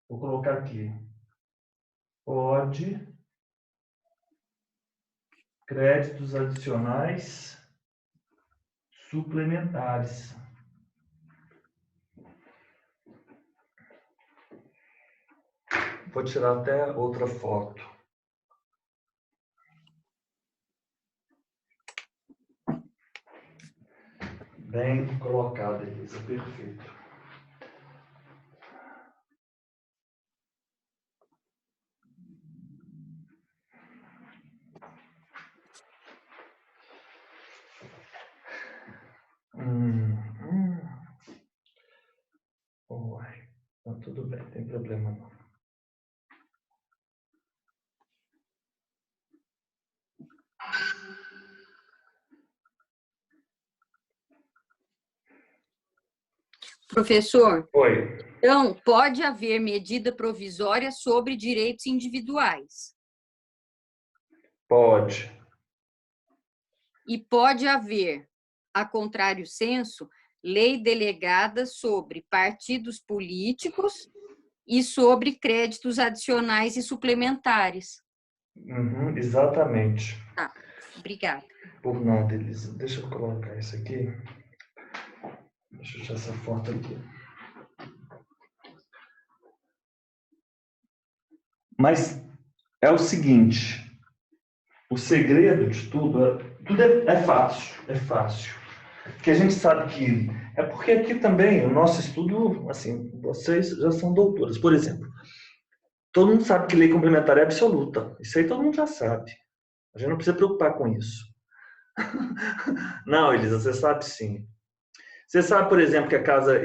vou colocar aqui, pode, créditos adicionais suplementares. Vou tirar até outra foto. Bem colocado, Elisa, perfeito. Tá tudo bem, não tem problema não. Professor? Oi. Então, pode haver medida provisória sobre direitos individuais. Pode. E pode haver, a contrário senso, lei delegada sobre partidos políticos e sobre créditos adicionais e suplementares. Exatamente. Tá, obrigada. Por nada, Elisa. Deixa eu colocar isso aqui. Deixa eu tirar essa foto aqui. Mas é o seguinte, o segredo de tudo é fácil, é fácil. Porque a gente sabe que... É porque aqui também, o nosso estudo, assim, vocês já são doutoras. Por exemplo, todo mundo sabe que lei complementar é absoluta. Isso aí todo mundo já sabe. A gente não precisa preocupar com isso. Não, Elisa, você sabe sim. Você sabe, por exemplo, que a casa,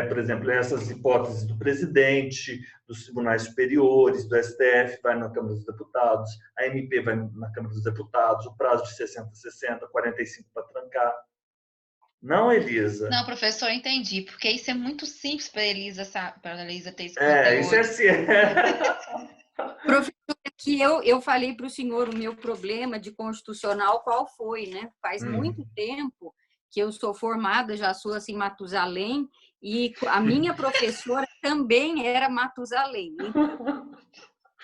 por exemplo, essas hipóteses do presidente, dos tribunais superiores, do STF, vai na Câmara dos Deputados, a MP vai na Câmara dos Deputados, o prazo de 60, 45 para trancar. Não, Elisa? Não, professor, eu entendi, porque isso é muito simples para a Elisa ter esse isso é assim. Professor, aqui eu falei para o senhor o meu problema de constitucional, qual foi, né? Faz muito tempo que eu sou formada, já sou assim Matusalém, e a minha professora também era Matusalém.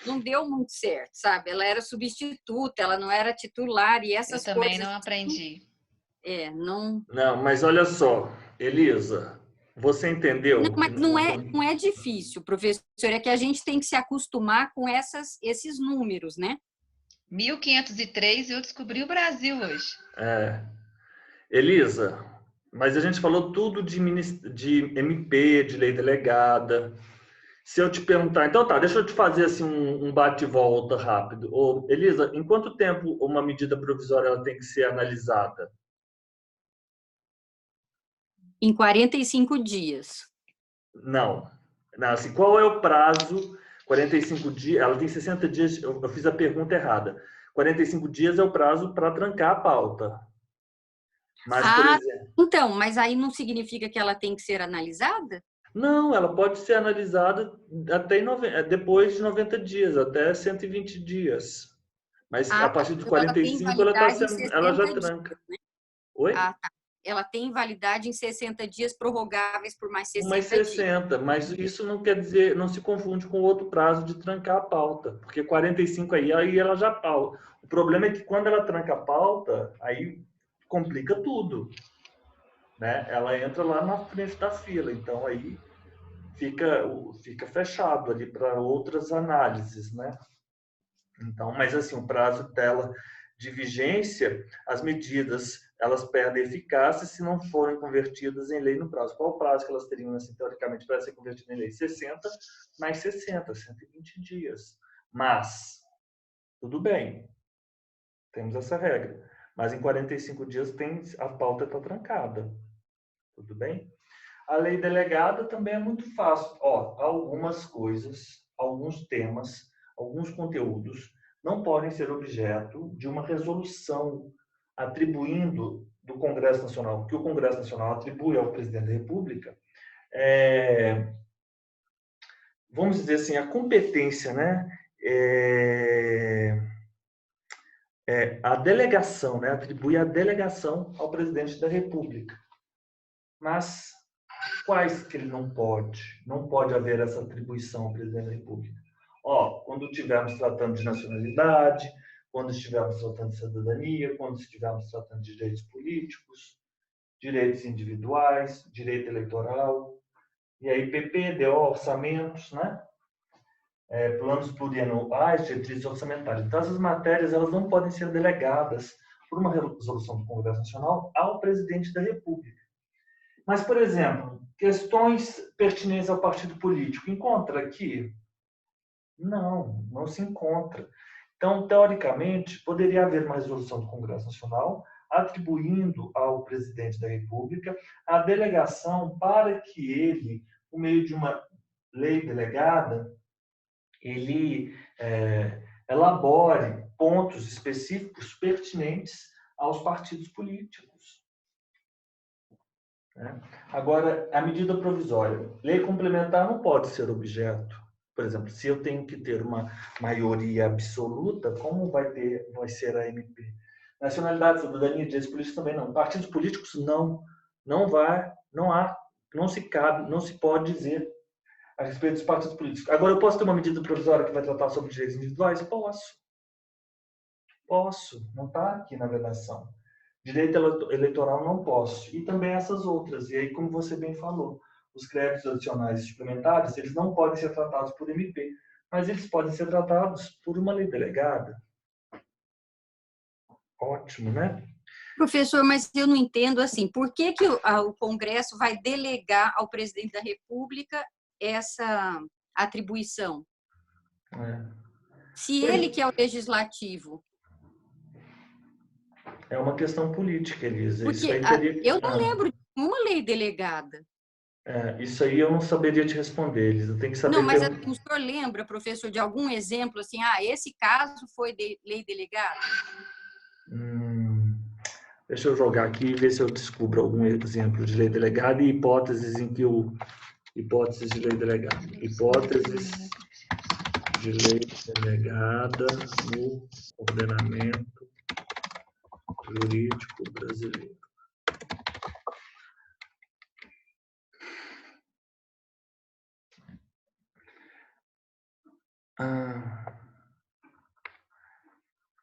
Não deu muito certo, sabe? Ela era substituta, ela não era titular, e essas coisas... Eu também coisas... não aprendi. Não... Não, mas olha só, Elisa, Você Não, entendeu? mas não é difícil, professor, é que a gente tem que se acostumar com esses números, né? 1503 e eu descobri o Brasil hoje. Elisa, mas a gente falou tudo de MP, de lei delegada. Se eu te perguntar, então tá, deixa eu te fazer assim um bate e volta rápido. Ô, Elisa, em quanto tempo uma medida provisória ela tem que ser analisada? Em 45 dias. Não. Não, assim, qual é o prazo? 45 dias, ela tem 60 dias, eu fiz a pergunta errada. 45 dias é o prazo para trancar a pauta. Mas, por Ah, exemplo, então, mas aí não significa que ela tem que ser analisada? não, ela pode ser analisada até depois de 90 dias, até 120 dias. Mas a Ah, tá. partir de Então ela tem 45 validade em ela já 60 dias, tranca. né? Oi? Ah, tá. Ela tem validade em 60 dias, prorrogáveis por mais Umas 60 dias. 60, mas isso não quer dizer, não se confunde com o outro prazo de trancar a pauta, porque 45 aí ela já pauta. O problema é que quando ela tranca a pauta, aí complica tudo, né? Ela entra lá na frente da fila, então aí fica fechado ali para outras análises, né? Então, mas assim, o prazo dela de vigência, as medidas elas perdem eficácia se não forem convertidas em lei no prazo. Qual o prazo que elas teriam, assim, teoricamente, para ser convertida em lei? 60 mais 60, 120 dias. Mas, tudo bem, temos essa regra. Mas em 45 dias a pauta está trancada. Tudo bem? A lei delegada também é muito fácil. Ó, algumas coisas, alguns temas, alguns conteúdos não podem ser objeto de uma resolução atribuindo do Congresso Nacional, que o Congresso Nacional atribui ao presidente da República, é, vamos dizer assim, a competência, né? A delegação, né? Atribui a delegação ao presidente da República. Mas quais que ele não pode? Não pode haver essa atribuição ao presidente da República. Ó, quando estivermos tratando de nacionalidade, quando estivermos tratando de cidadania, quando estivermos tratando de direitos políticos, direitos individuais, direito eleitoral, e aí PPDO, orçamentos, né? Planos plurianuais, diretrizes orçamentárias. Então, essas matérias elas não podem ser delegadas por uma resolução do Congresso Nacional ao presidente da República. Mas, por exemplo, questões pertinentes ao partido político, encontra aqui? Não, não se encontra. Então, teoricamente, poderia haver uma resolução do Congresso Nacional atribuindo ao presidente da República a delegação para que ele, por meio de uma lei delegada, ele elabore pontos específicos pertinentes aos partidos políticos. Né? Agora, a medida provisória. Lei complementar não pode ser objeto. Por exemplo, se eu tenho que ter uma maioria absoluta, como vai ser a MP? Nacionalidade, cidadania, direitos políticos também não. Partidos políticos não vai, não há, não se cabe, não se pode dizer a respeito dos partidos políticos. Agora, eu posso ter uma medida provisória que vai tratar sobre direitos individuais? Posso. Não está aqui na vedação. Direito eleitoral não posso. E também essas outras. E aí, como você bem falou, os créditos adicionais suplementares, eles não podem ser tratados por MP, mas eles podem ser tratados por uma lei delegada. Ótimo, né? Professor, mas eu não entendo assim, por que o Congresso vai delegar ao presidente da República essa atribuição? Se ele que é o legislativo. É uma questão política, Elisa. Isso Porque aí teria. eu não lembro de uma lei delegada. Isso aí eu não saberia te responder, Elisa. Tem que Não, saber mas assim, perguntar. o senhor lembra, professor, de algum exemplo assim, esse caso foi de lei delegada? Deixa eu jogar aqui e ver se eu descubro algum exemplo de lei delegada e hipóteses em que o. Hipóteses de lei delegada. Hipóteses de lei delegada no ordenamento jurídico brasileiro.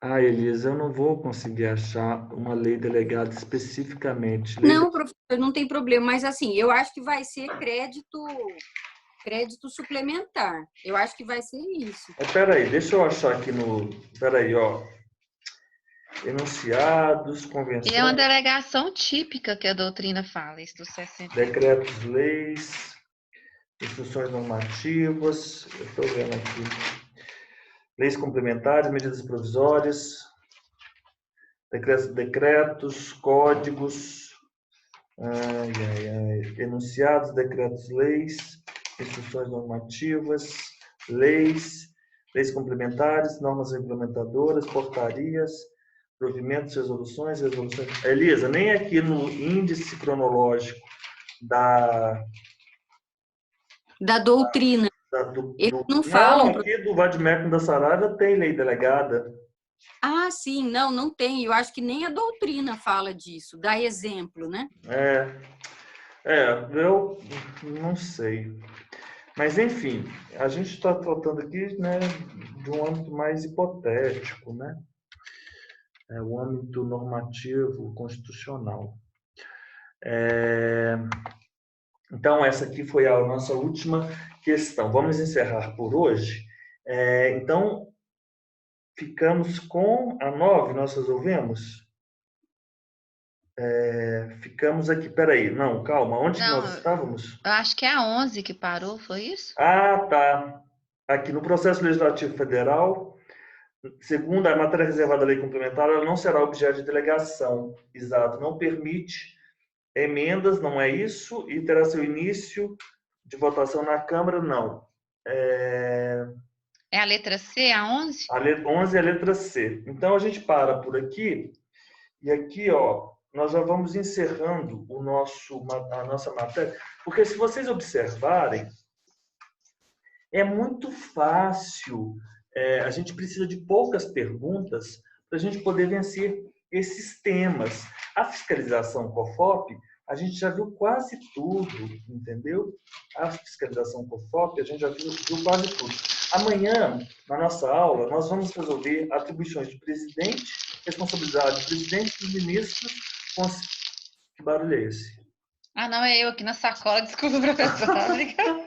Ah, Elisa, eu não vou conseguir achar uma lei delegada especificamente. Não, professor, não tem problema, mas assim, eu acho que vai ser crédito suplementar. Eu acho que vai ser isso. Espera aí, deixa eu achar aqui no... Espera aí, ó. Enunciados, E é uma convenções, delegação típica que a doutrina fala, isso do 68. decretos, leis, instruções normativas. Eu estou vendo aqui. Leis complementares, medidas provisórias, decretos, códigos, enunciados, decretos, leis, instruções normativas, leis complementares, normas implementadoras, portarias, provimentos, resoluções. Elisa, nem aqui no índice cronológico Da doutrina. Eles não falam. Não, aqui do Vadmecum da Saraiva tem lei delegada. Ah, sim, não tem. Eu acho que nem a doutrina fala disso, dá exemplo, né? Eu não sei. Mas, enfim, a gente está tratando aqui, né, de um âmbito mais hipotético, né? É o âmbito normativo, constitucional. Então, essa aqui foi a nossa última questão. Vamos encerrar por hoje. Então, ficamos com a 9, nós resolvemos? Ficamos aqui, peraí, não, calma, onde que Não, nós estávamos? eu acho que é a 11 que parou, foi isso? Ah, tá. Aqui no processo legislativo federal, segundo a matéria reservada à lei complementar, ela não será objeto de delegação. Exato, não permite emendas, não é isso? E terá seu início de votação na Câmara, não. É a letra C, a 11? A letra 11 é a letra C. Então, a gente para por aqui. E aqui, ó, nós já vamos encerrando a nossa matéria. Porque se vocês observarem, é muito fácil. A gente precisa de poucas perguntas para a gente poder vencer esses temas. A fiscalização COFOP, a gente já viu quase tudo, entendeu? A fiscalização COFOP, a gente já viu quase tudo. Amanhã, na nossa aula, nós vamos resolver atribuições de presidente, responsabilidade do presidente e dos ministros. Que barulho é esse? Ah, não, é eu aqui na sacola, desculpa, professor. Tá brincando.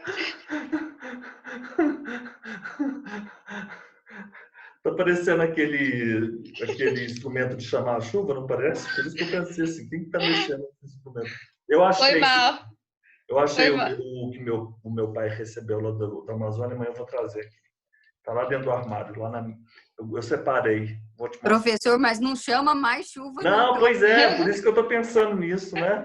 Tá parecendo aquele instrumento de chamar a chuva, não parece? Por isso que eu pensei assim, quem que tá mexendo nesse instrumento? Eu Foi achei, mal, eu achei foi o, mal. o que o meu pai recebeu lá da Amazônia, amanhã eu vou trazer aqui. Tá lá dentro do armário, eu separei, vou te mostrar. Professor, mas não chama mais chuva, não, Não, pelo pois é, por isso que eu tô pensando nisso, né?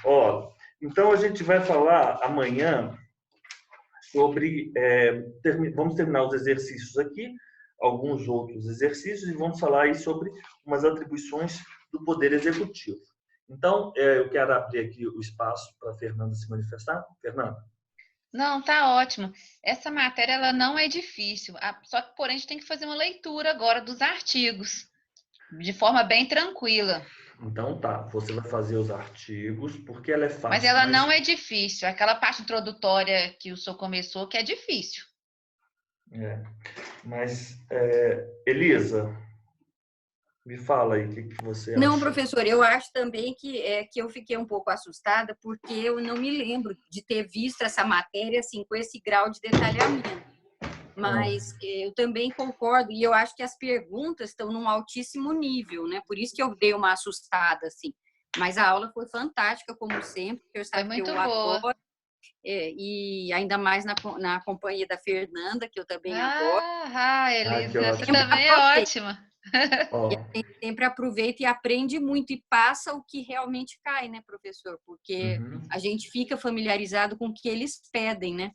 Ó, então a gente vai falar amanhã sobre. Vamos terminar os exercícios aqui, alguns outros exercícios, e vamos falar aí sobre umas atribuições do Poder Executivo. Então, eu quero abrir aqui o espaço para a Fernanda se manifestar. Fernanda? Não, tá ótimo. Essa matéria ela não é difícil, só que porém a gente tem que fazer uma leitura agora dos artigos, de forma bem tranquila. Então tá, você vai fazer os artigos, porque ela é Mas fácil, ela mas... não é difícil. Aquela parte introdutória que o senhor começou, que é difícil. Elisa, me fala aí o que você Não, acha. professor, eu acho também que eu fiquei um pouco assustada, porque eu não me lembro de ter visto essa matéria assim, com esse grau de detalhamento. Mas eu também concordo, e eu acho que as perguntas estão num altíssimo nível, né? Por isso que eu dei uma assustada, assim. Mas a aula foi fantástica, como sempre, eu Foi sabe que muito eu boa. adoro, e ainda mais na companhia da Fernanda, que eu também adoro. Que Elisa, você ótimo. também é ótima. Ó, E a gente sempre aproveita e aprende muito e passa o que realmente cai, né, professor? Porque a gente fica familiarizado com o que eles pedem, né?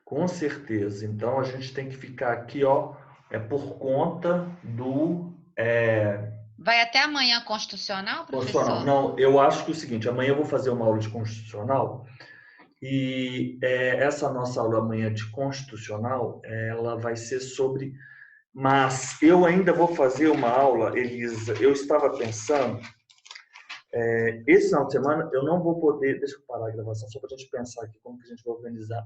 Com certeza. Então a gente tem que ficar aqui, ó, por conta do Vai até amanhã constitucional, constitucional. professor? Não, eu acho que é o seguinte, amanhã eu vou fazer uma aula de constitucional e essa nossa aula amanhã de constitucional, ela vai ser sobre, mas eu ainda vou fazer uma aula, Elisa, eu estava pensando, esse final de semana eu não vou poder, deixa eu parar a gravação só para a gente pensar aqui como que a gente vai organizar.